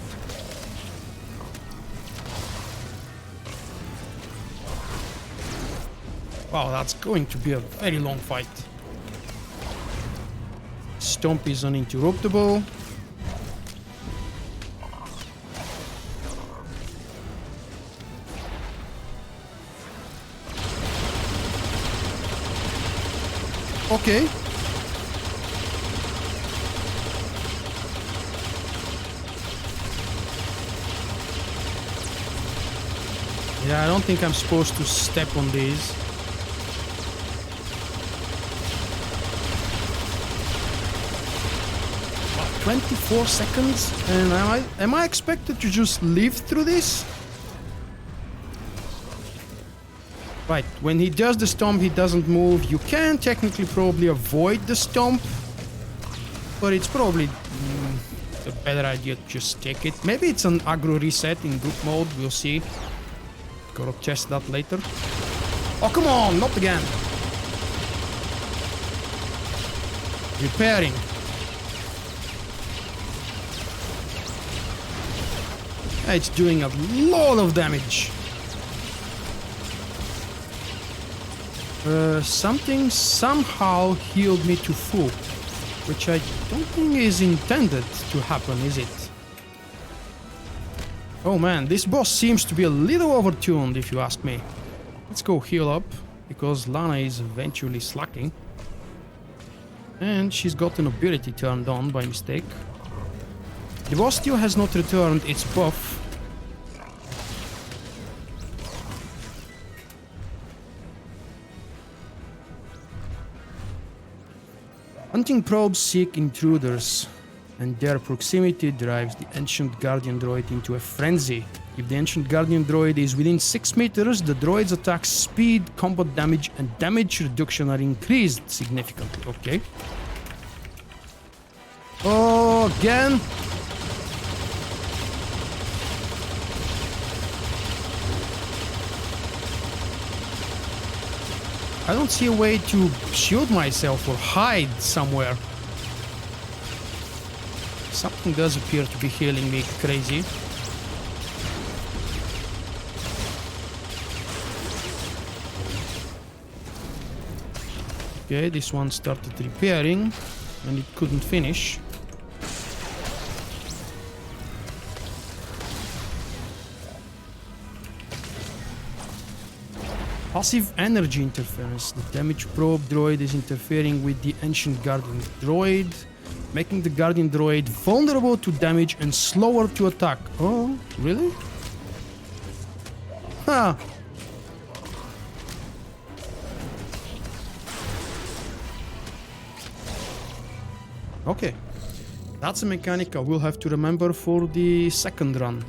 Wow, that's going to be a very long fight. Stomp is uninterruptible. Okay. Yeah, I don't think I'm supposed to step on these. What, 24 seconds? And am I expected to just live through this? Right, when he does the stomp, he doesn't move. You can technically probably avoid the stomp, but it's probably a better idea to just take it. Maybe it's an aggro reset in group mode, we'll see. Gotta test that later. Oh, come on, not again. Repairing. It's doing a lot of damage. Something somehow healed me to full, which I don't think is intended to happen, is it? Oh man, this boss seems to be a little overtuned, if you ask me. Let's go heal up, because Lana is eventually slacking. And she's got an ability turned on by mistake. The boss still has not returned its buff. Hunting probes seek intruders, and their proximity drives the Ancient Guardian Droid into a frenzy. If the Ancient Guardian Droid is within 6 meters, the droid's attack speed, combat damage, and damage reduction are increased significantly. Okay. Oh, again? I don't see a way to shield myself or hide somewhere. Something does appear to be healing me crazy. Okay, this one started repairing and it couldn't finish. Passive energy interference. The damage probe droid is interfering with the Ancient Guardian Droid, making the Guardian Droid vulnerable to damage and slower to attack. Oh, really? Huh. Okay. That's a mechanic I will have to remember for the second run.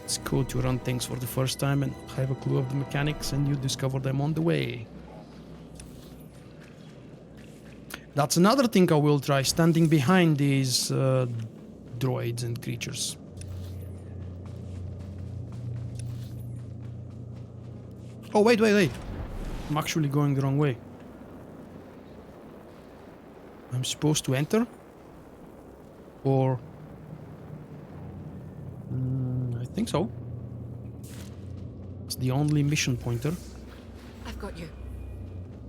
It's cool to run things for the first time and have a clue of the mechanics, and you discover them on the way. That's another thing I will try, standing behind these droids and creatures. Oh, wait. I'm actually going the wrong way. I'm supposed to enter? Or... I think so. It's the only mission pointer.
I've got you.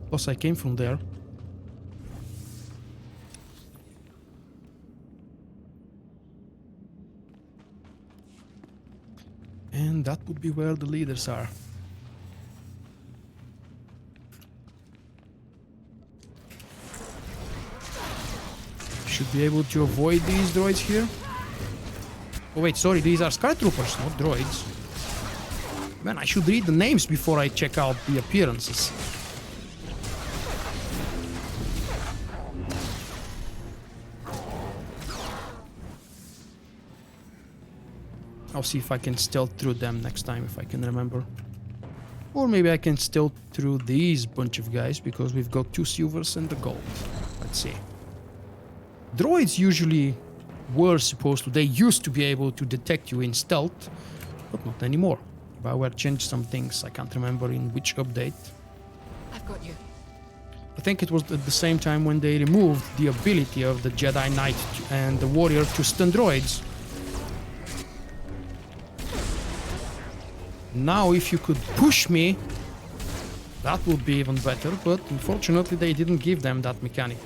Plus I came from there. And that would be where the leaders are. Should be able to avoid these droids here. Oh wait, sorry, these are Sky Troopers, not droids. Man, I should read the names before I check out the appearances. I'll see if I can stealth through them next time, if I can remember. Or maybe I can stealth through these bunch of guys, because we've got 2 silvers and the gold. Let's see. Droids usually were supposed to, they used to be able to detect you in stealth, but not anymore. BioWare changed some things, I can't remember in which update.
I've got you.
I think it was at the same time when they removed the ability of the Jedi Knight and the Warrior to stun droids. Now if you could push me, that would be even better, but unfortunately they didn't give them that mechanic.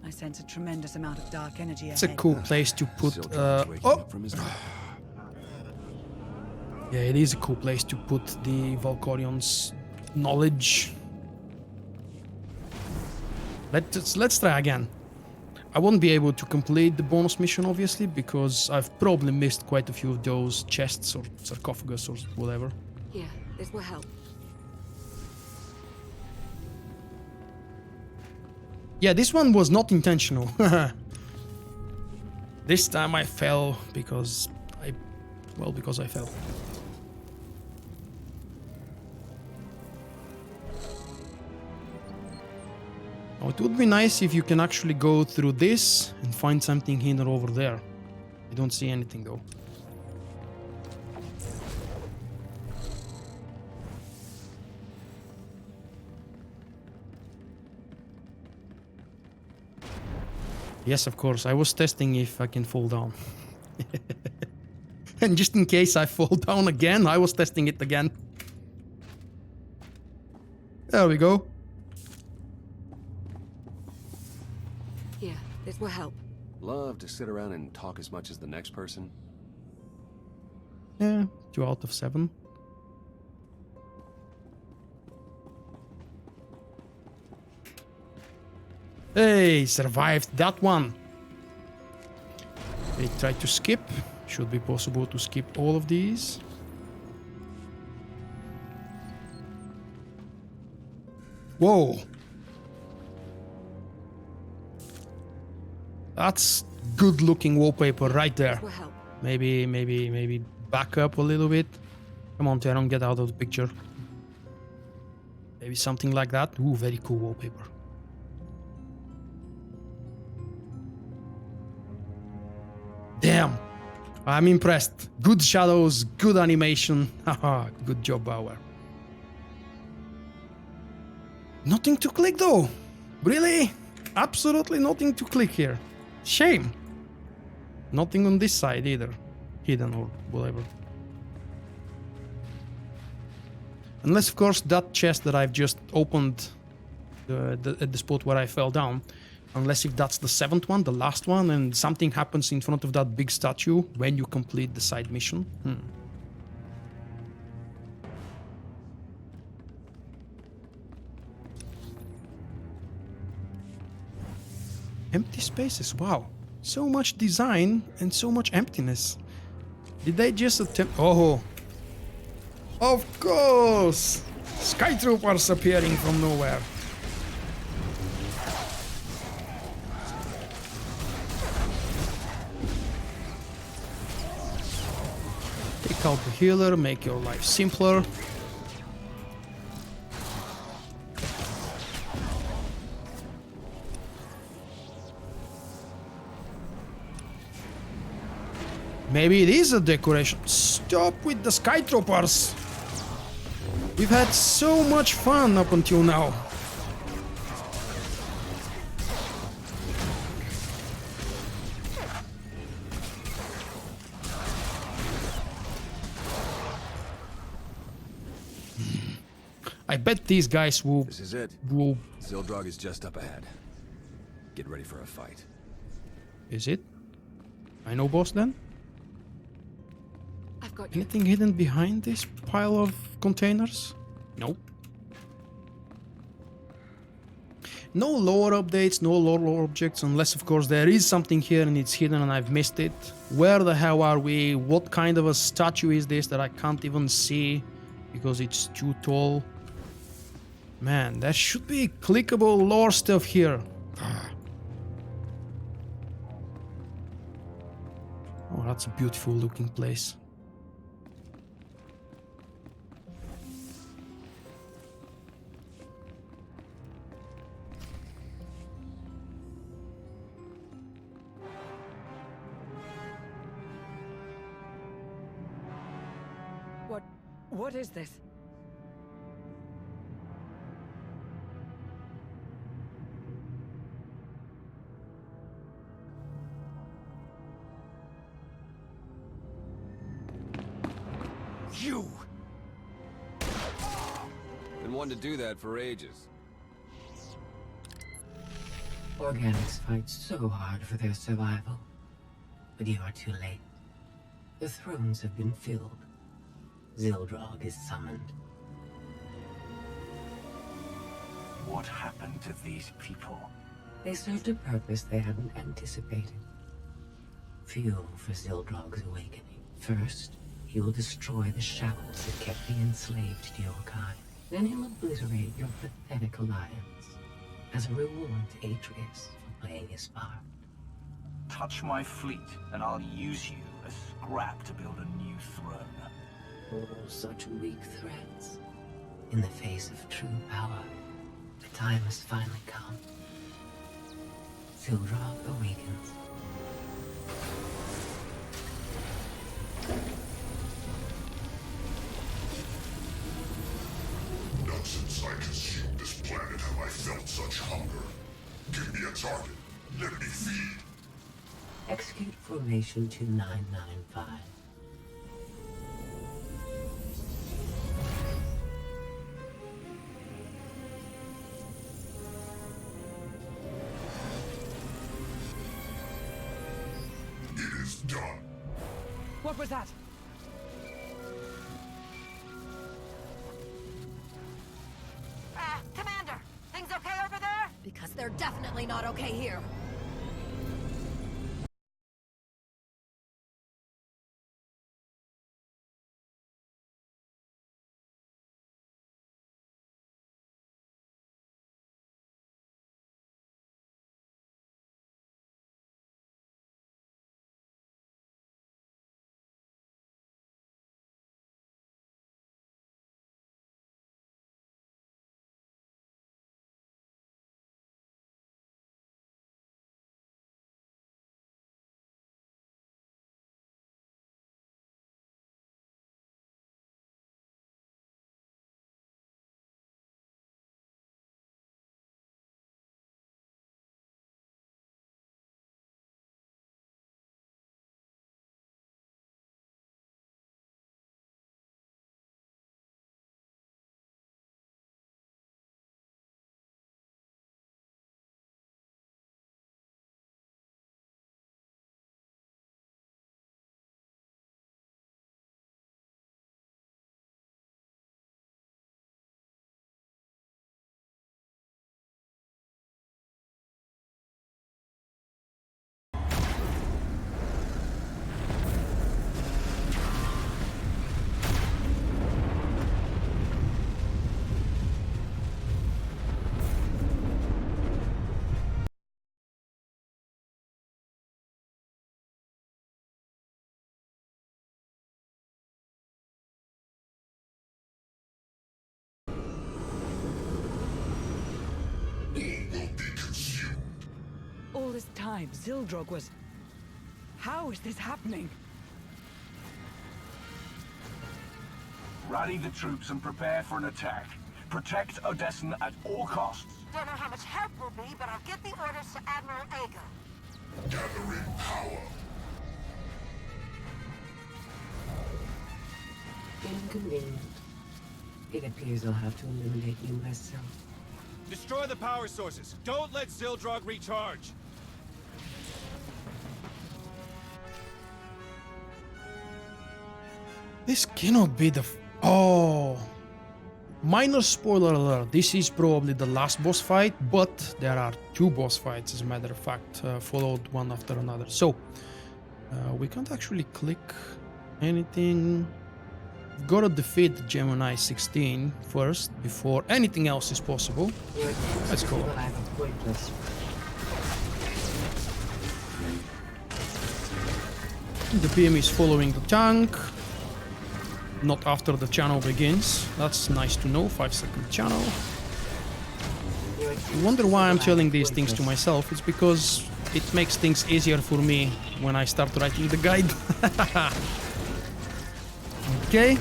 I sense a tremendous amount of dark energy ahead.
It's a cool place to put... Yeah, it is a cool place to put the Valkorion's knowledge. Let's try again. I won't be able to complete the bonus mission, obviously, because I've probably missed quite a few of those chests or sarcophagus or whatever.
Here, this will help.
Yeah, this one was not intentional. This time I fell because I fell. Oh, it would be nice if you can actually go through this and find something hidden over there. I don't see anything though. Yes, of course, I was testing if I can fall down. And just in case I fall down again, I was testing it again. There we go.
Here, this will help.
Love to sit around and talk as much as the next person.
Yeah, 2 out of 7. Hey, survived that one. They tried to skip. Should be possible to skip all of these. Whoa. That's good looking wallpaper right there. Maybe back up a little bit. Come on, Theron, get out of the picture. Maybe something like that. Ooh, very cool wallpaper. Damn, I'm impressed. Good shadows, good animation. Haha, good job, BioWare. Nothing to click though. Really? Absolutely nothing to click here. Shame. Nothing on this side either. Hidden or whatever. Unless, of course, that chest that I've just opened at the spot where I fell down. Unless if that's the 7th one, the last one, and something happens in front of that big statue when you complete the side mission. Empty spaces, wow. So much design and so much emptiness. Did they just attempt... Oh! Of course! Sky Troopers appearing from nowhere. take out the healer, make your life simpler. Maybe it is a decoration. Stop with the sky troopers. We've had so much fun up until now. I bet these guys will...
This is it. Zildrog is just up ahead. Get ready for a fight.
Is it? I know boss then?
I've got you.
Anything hidden behind this pile of containers? Nope. No lore updates, no lore objects, unless of course there is something here and it's hidden and I've missed it. Where the hell are we? What kind of a statue is this that I can't even see because it's too tall? Man, there should be clickable lore stuff here. Oh, that's a beautiful looking place.
What is this?
You! Been wanting to do that for ages.
Organics fight so hard for their survival. But you are too late. The thrones have been filled. Zildrog is summoned.
What happened to these people?
They served a purpose they hadn't anticipated. Fuel for Zildrog's awakening. First, he will destroy the shackles that kept the enslaved to your kind. Then he'll obliterate your pathetic alliance as a reward to Atreus for playing his part.
Touch my fleet, and I'll use you as scrap to build a new throne.
Oh, such weak threats. In the face of true power, the time has finally come. Zildrog awakens.
Not since I consumed this planet have I felt such hunger. Give me a target. Let me feed.
Execute Formation 2995.
It is done.
What was that?
Commander! Things okay over there? Because they're definitely not okay here.
All this time, Zildrog was... How is this happening?
Rally the troops and prepare for an attack. Protect Odessen at all costs.
Don't know how much help will be, but I'll get the orders to Admiral Ager.
Gathering power.
Inconvenient. It appears I'll have to eliminate you myself.
Destroy the power sources. Don't let Zildrog recharge.
This cannot be the... Oh. Minor spoiler alert. This is probably the last boss fight, but there are 2 boss fights, as a matter of fact, followed one after another. So, we can't actually click anything. We've got to defeat Gemini 16 first, before anything else is possible. Let's go. The PM is following the tank. Not after the channel begins. That's nice to know. 5-second channel. I wonder why I'm telling these things to myself. It's because it makes things easier for me when I start writing the guide. Okay.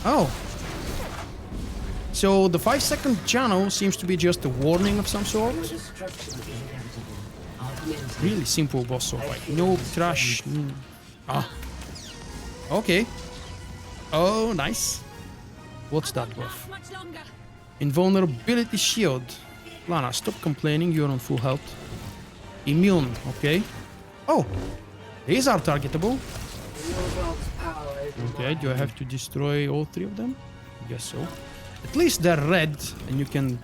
Oh. So the 5-second channel seems to be just a warning of some sort. Really simple boss so far. No trash. Ah. Okay. Oh, nice. What's that buff? Invulnerability shield. Lana, stop complaining, you're on full health. Immune, okay. Oh, these are targetable. Okay, do I have to destroy all 3 of them? I guess so. At least they're red, and you can...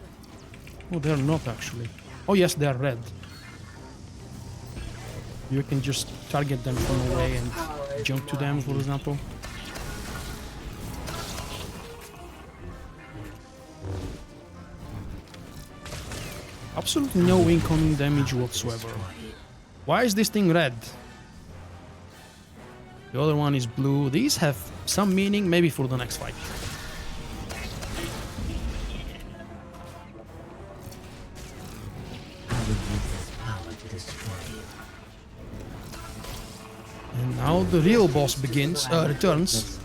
Oh, they're not actually. Oh yes, they're red. You can just target them from away and jump to them, for example. Absolutely no incoming damage whatsoever. Why is this thing red? The other one is blue. These have some meaning, maybe for the next fight. And now the real boss begins, returns.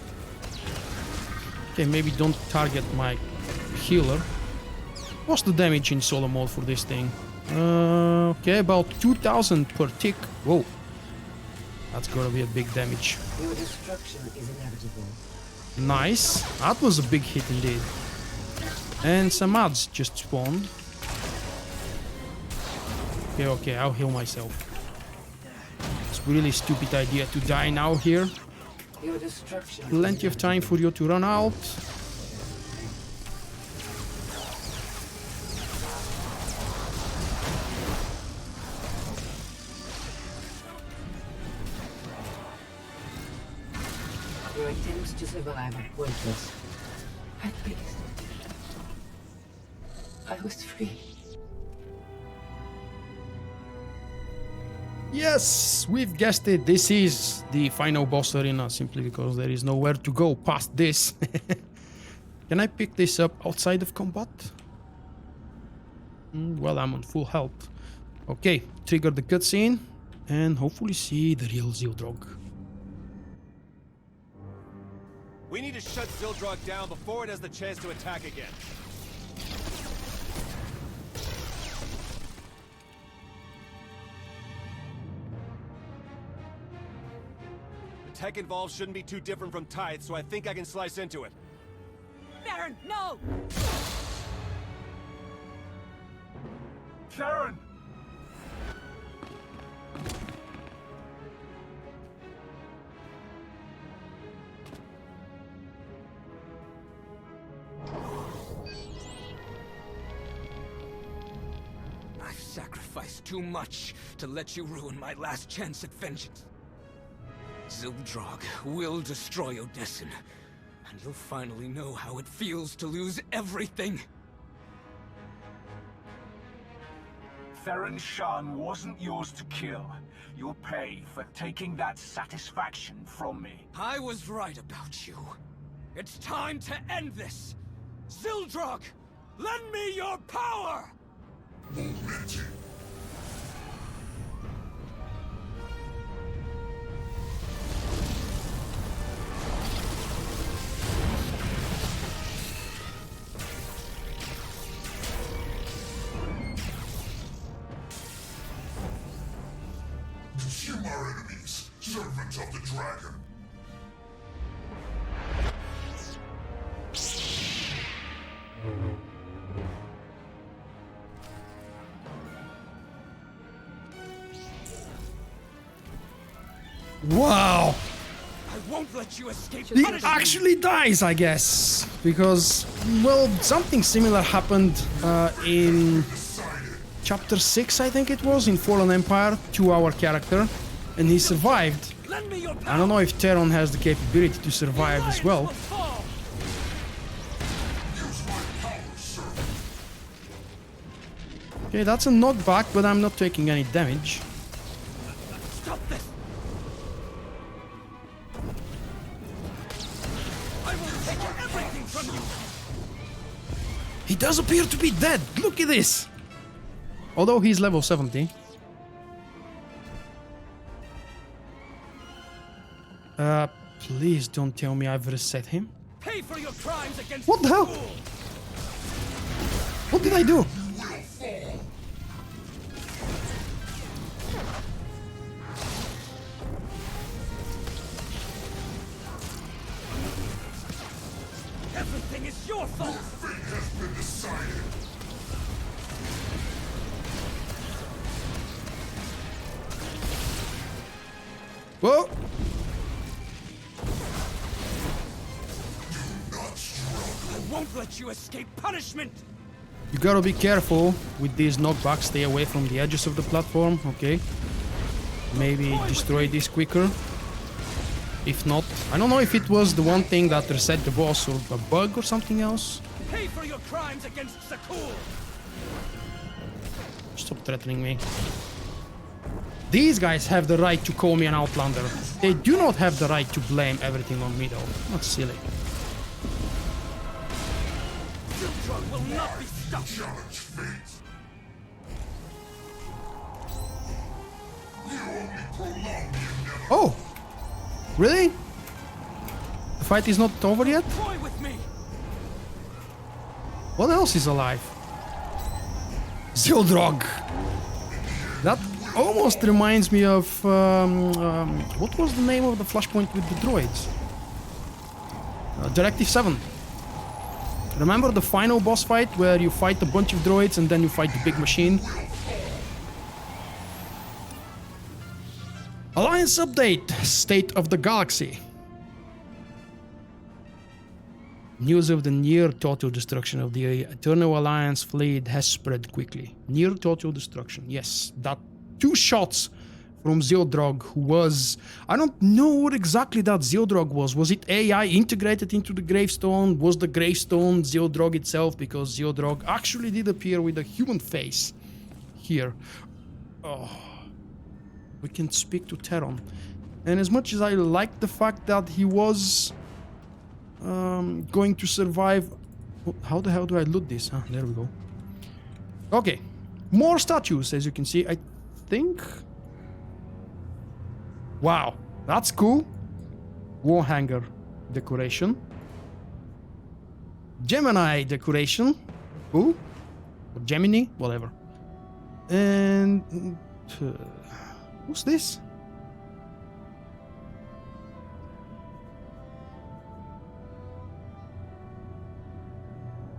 Okay, maybe don't target my healer. What's the damage in solo mode for this thing? Okay, about 2000 per tick. Whoa. That's gonna be a big damage.
Your destruction is inevitable.
Nice. That was a big hit indeed. And some ads just spawned. Okay, I'll heal myself. It's a really stupid idea to die now here.
Your destruction.
Plenty of time for you to run out.
Your attempts to survive are pointless. At least, I was free.
Yes, we've guessed it. This is the final boss arena, simply because there is nowhere to go past this. Can I pick this up outside of combat? Well, I'm on full health. Okay, trigger the cutscene and hopefully see the real Zildrog.
We need to shut Zildrog down before it has the chance to attack again. The tech involved shouldn't be too different from Tithe, so I think I can slice into it.
Theron, no!
Theron!
I've sacrificed too much to let you ruin my last chance at vengeance. Zildrog will destroy Odessen, and you'll finally know how it feels to lose everything.
Theron Shan wasn't yours to kill. You'll pay for taking that satisfaction from me.
I was right about you. It's time to end this! Zildrog, lend me your power!
Momentum. servant of the dragon.
Wow!
I won't let you escape.
He actually dies, I guess, because, well, something similar happened in Chapter 6, I think it was, in Fallen Empire, to our character, and he survived. I don't know if Theron has the capability to survive as well. Okay, that's a knockback, but I'm not taking any damage.
Stop this! I will take everything from you.
He does appear to be dead. Look at this. Although he's level 70. Please don't tell me I've reset him.
Pay for your crimes against
What the hell? What did I do?
Everything is your fault.
Fate has been decided.
Whoa!
I won't let you escape punishment.
You gotta be careful with these knockbacks. Stay away from the edges of the platform, okay? Maybe destroy this quicker. If not, I don't know if it was the one thing that reset the boss or a bug or something else.
Pay for your crimes against Zakul.
Stop threatening me. These guys have the right to call me an outlander. They do not have the right to blame everything on me though. That's silly.
Siltrog will not be stopped.
Challenge fate. You only prolong the inevitable.
Oh! Really? The fight is not over yet?
Toy with me.
What else is alive? Zildrog! That almost reminds me of... what was the name of the Flashpoint with the droids? Directive 7. Remember the final boss fight where you fight a bunch of droids and then you fight the big machine? Alliance update, State of the Galaxy. News of the near total destruction of the Eternal Alliance fleet has spread quickly. Near total destruction, yes. That 2 shots from Zildrog, who was... I don't know what exactly that Zildrog was. Was it AI integrated into the gravestone? Was the gravestone Zildrog itself? Because Zildrog actually did appear with a human face here. Oh... We can speak to Theron. And as much as I like the fact that he was going to survive... How the hell do I loot this? Huh, there we go. Okay. More statues, as you can see. I think... Wow. That's cool. Wall hanger decoration. Gemini decoration. Cool. Or Gemini, whatever. And... who's this?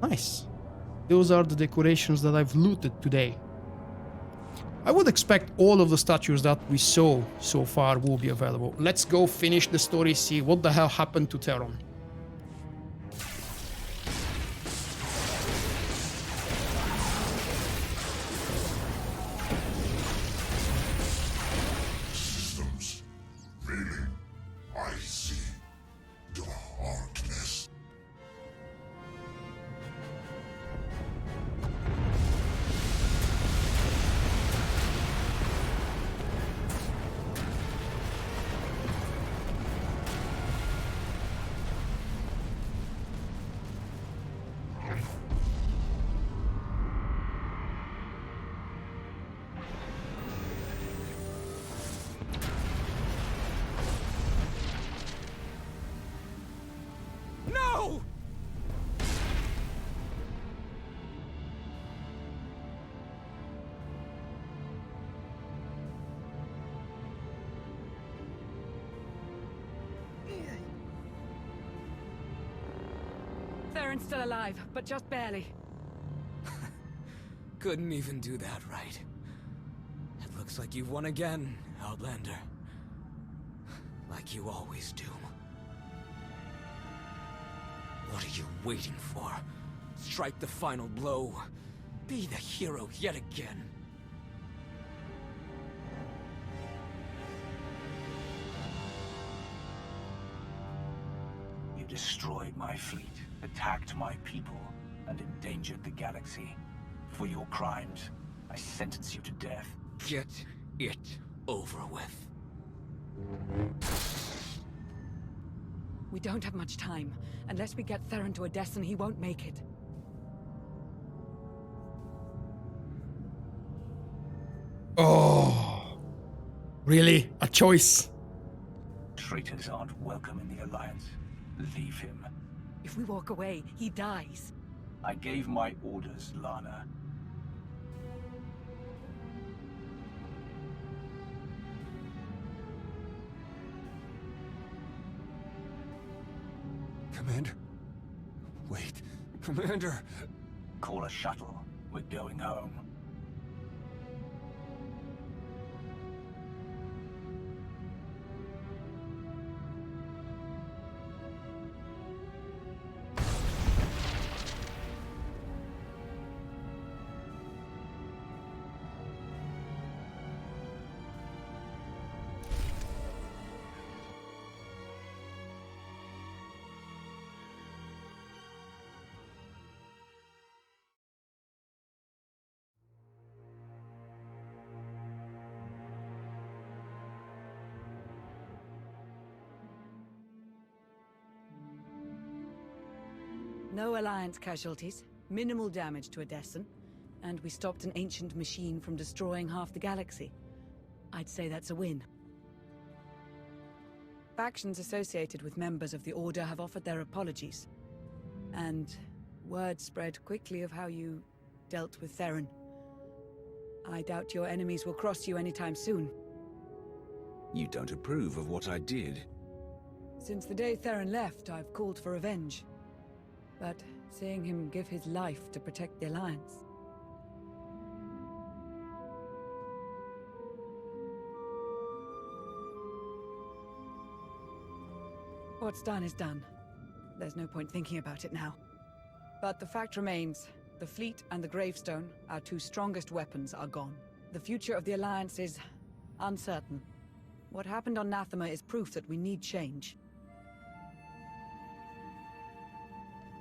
Nice. Those are the decorations that I've looted today. I would expect all of the statues that we saw so far will be available. Let's go finish the story, see what the hell happened to Theron.
Theron's still alive, but just barely.
Couldn't even do that right. It looks like you've won again, Outlander. Like you always do. What are you waiting for? Strike the final blow. Be the hero yet again.
You destroyed my fleet, attacked my people, and endangered the galaxy. For your crimes, I sentence you to death.
Get it over with.
We don't have much time. Unless we get Theron to Odessen, he won't make it.
Oh, really? A choice?
Traitors aren't welcome in the Alliance. Leave him.
If we walk away, he dies.
I gave my orders, Lana.
Commander? Wait, Commander!
Call a shuttle. We're going home.
No Alliance casualties, minimal damage to Odessen, and we stopped an ancient machine from destroying half the galaxy. I'd say that's a win. Factions associated with members of the Order have offered their apologies. And word spread quickly of how you dealt with Theron. I doubt your enemies will cross you anytime soon.
You don't approve of what I did.
Since the day Theron left, I've called for revenge. But seeing him give his life to protect the Alliance... What's done is done. There's no point thinking about it now. But the fact remains, the fleet and the gravestone, our two strongest weapons, are gone. The future of the Alliance is uncertain. What happened on Nathema is proof that we need change.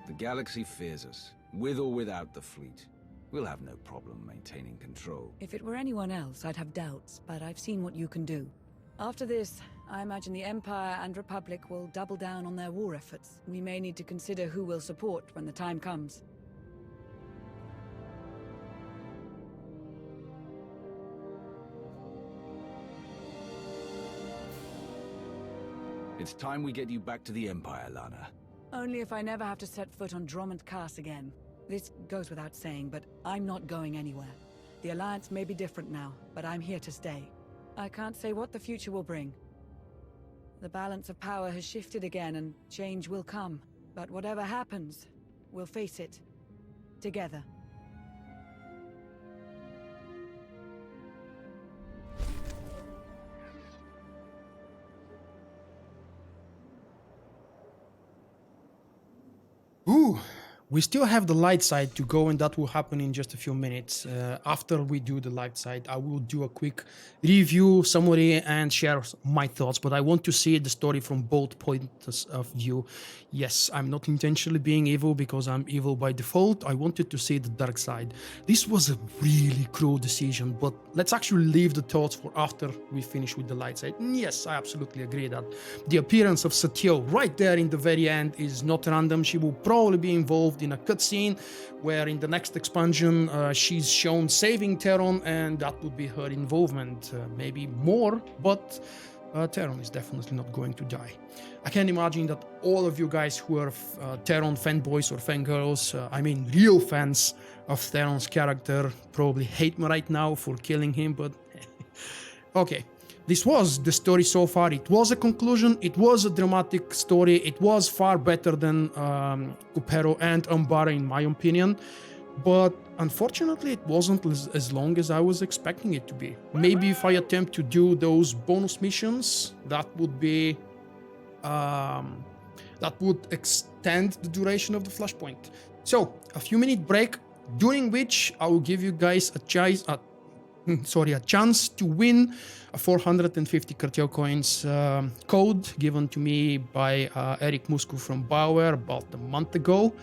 The galaxy fears us, with or without the fleet. We'll have no problem maintaining control.
If it were anyone else, I'd have doubts, but I've seen what you can do. After this, I imagine the Empire and Republic will double down on their war efforts. We may need to consider who we'll support when the time comes.
It's time we get you back to the Empire, Lana.
Only if I never have to set foot on Drummond Cass again. This goes without saying, but I'm not going anywhere. The Alliance may be different now, but I'm here to stay. I can't say what the future will bring. The balance of power has shifted again, and change will come. But whatever happens, we'll face it. Together.
Ooh, we still have the light side to go, and that will happen in just a few minutes. After we do the light side, I will do a quick review, summary, and share my thoughts, but I want to see the story from both points of view. Yes, I'm not intentionally being evil because I'm evil by default. I wanted to see the dark side. This was a really cruel decision, but let's actually leave the thoughts for after we finish with the light side. And yes, I absolutely agree that the appearance of SWTOR right there in the very end is not random. She will probably be involved in a cutscene where in the next expansion she's shown saving Theron, and that would be her involvement. Maybe more, but Theron is definitely not going to die. I can imagine that all of you guys who are Theron fanboys or fangirls, I mean real fans of Theron's character, probably hate me right now for killing him, but okay. this was the story so far. It was a conclusion. It was a dramatic story. It was far better than Cupero and Umbara, in my opinion. But unfortunately, it wasn't as long as I was expecting it to be. Maybe if I attempt to do those bonus missions, that would be that would extend the duration of the Flashpoint. So a few minute break, during which I will give you guys a chance to win a 450 cartel coins code given to me by Eric Muscu from BioWare about a month ago.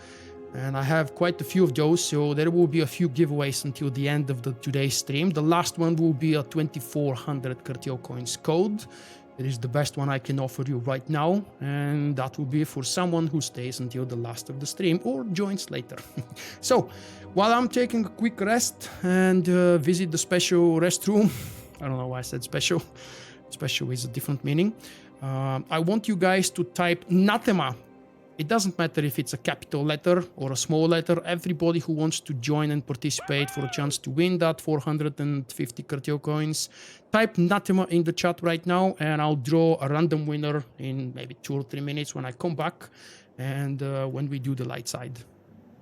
And I have quite a few of those, so there will be a few giveaways until the end of today's stream. The last one will be a 2400 cartel coins code. It is the best one I can offer you right now, and that will be for someone who stays until the last of the stream or joins later. So, while I'm taking a quick rest and visit the special restroom, I don't know why I said special. Special is a different meaning. I want you guys to type Nathema. It doesn't matter if it's a capital letter or a small letter. Everybody who wants to join and participate for a chance to win that 450 cartel coins, type Nathema in the chat right now, and I'll draw a random winner in maybe 2 or 3 minutes when I come back and when we do the light side.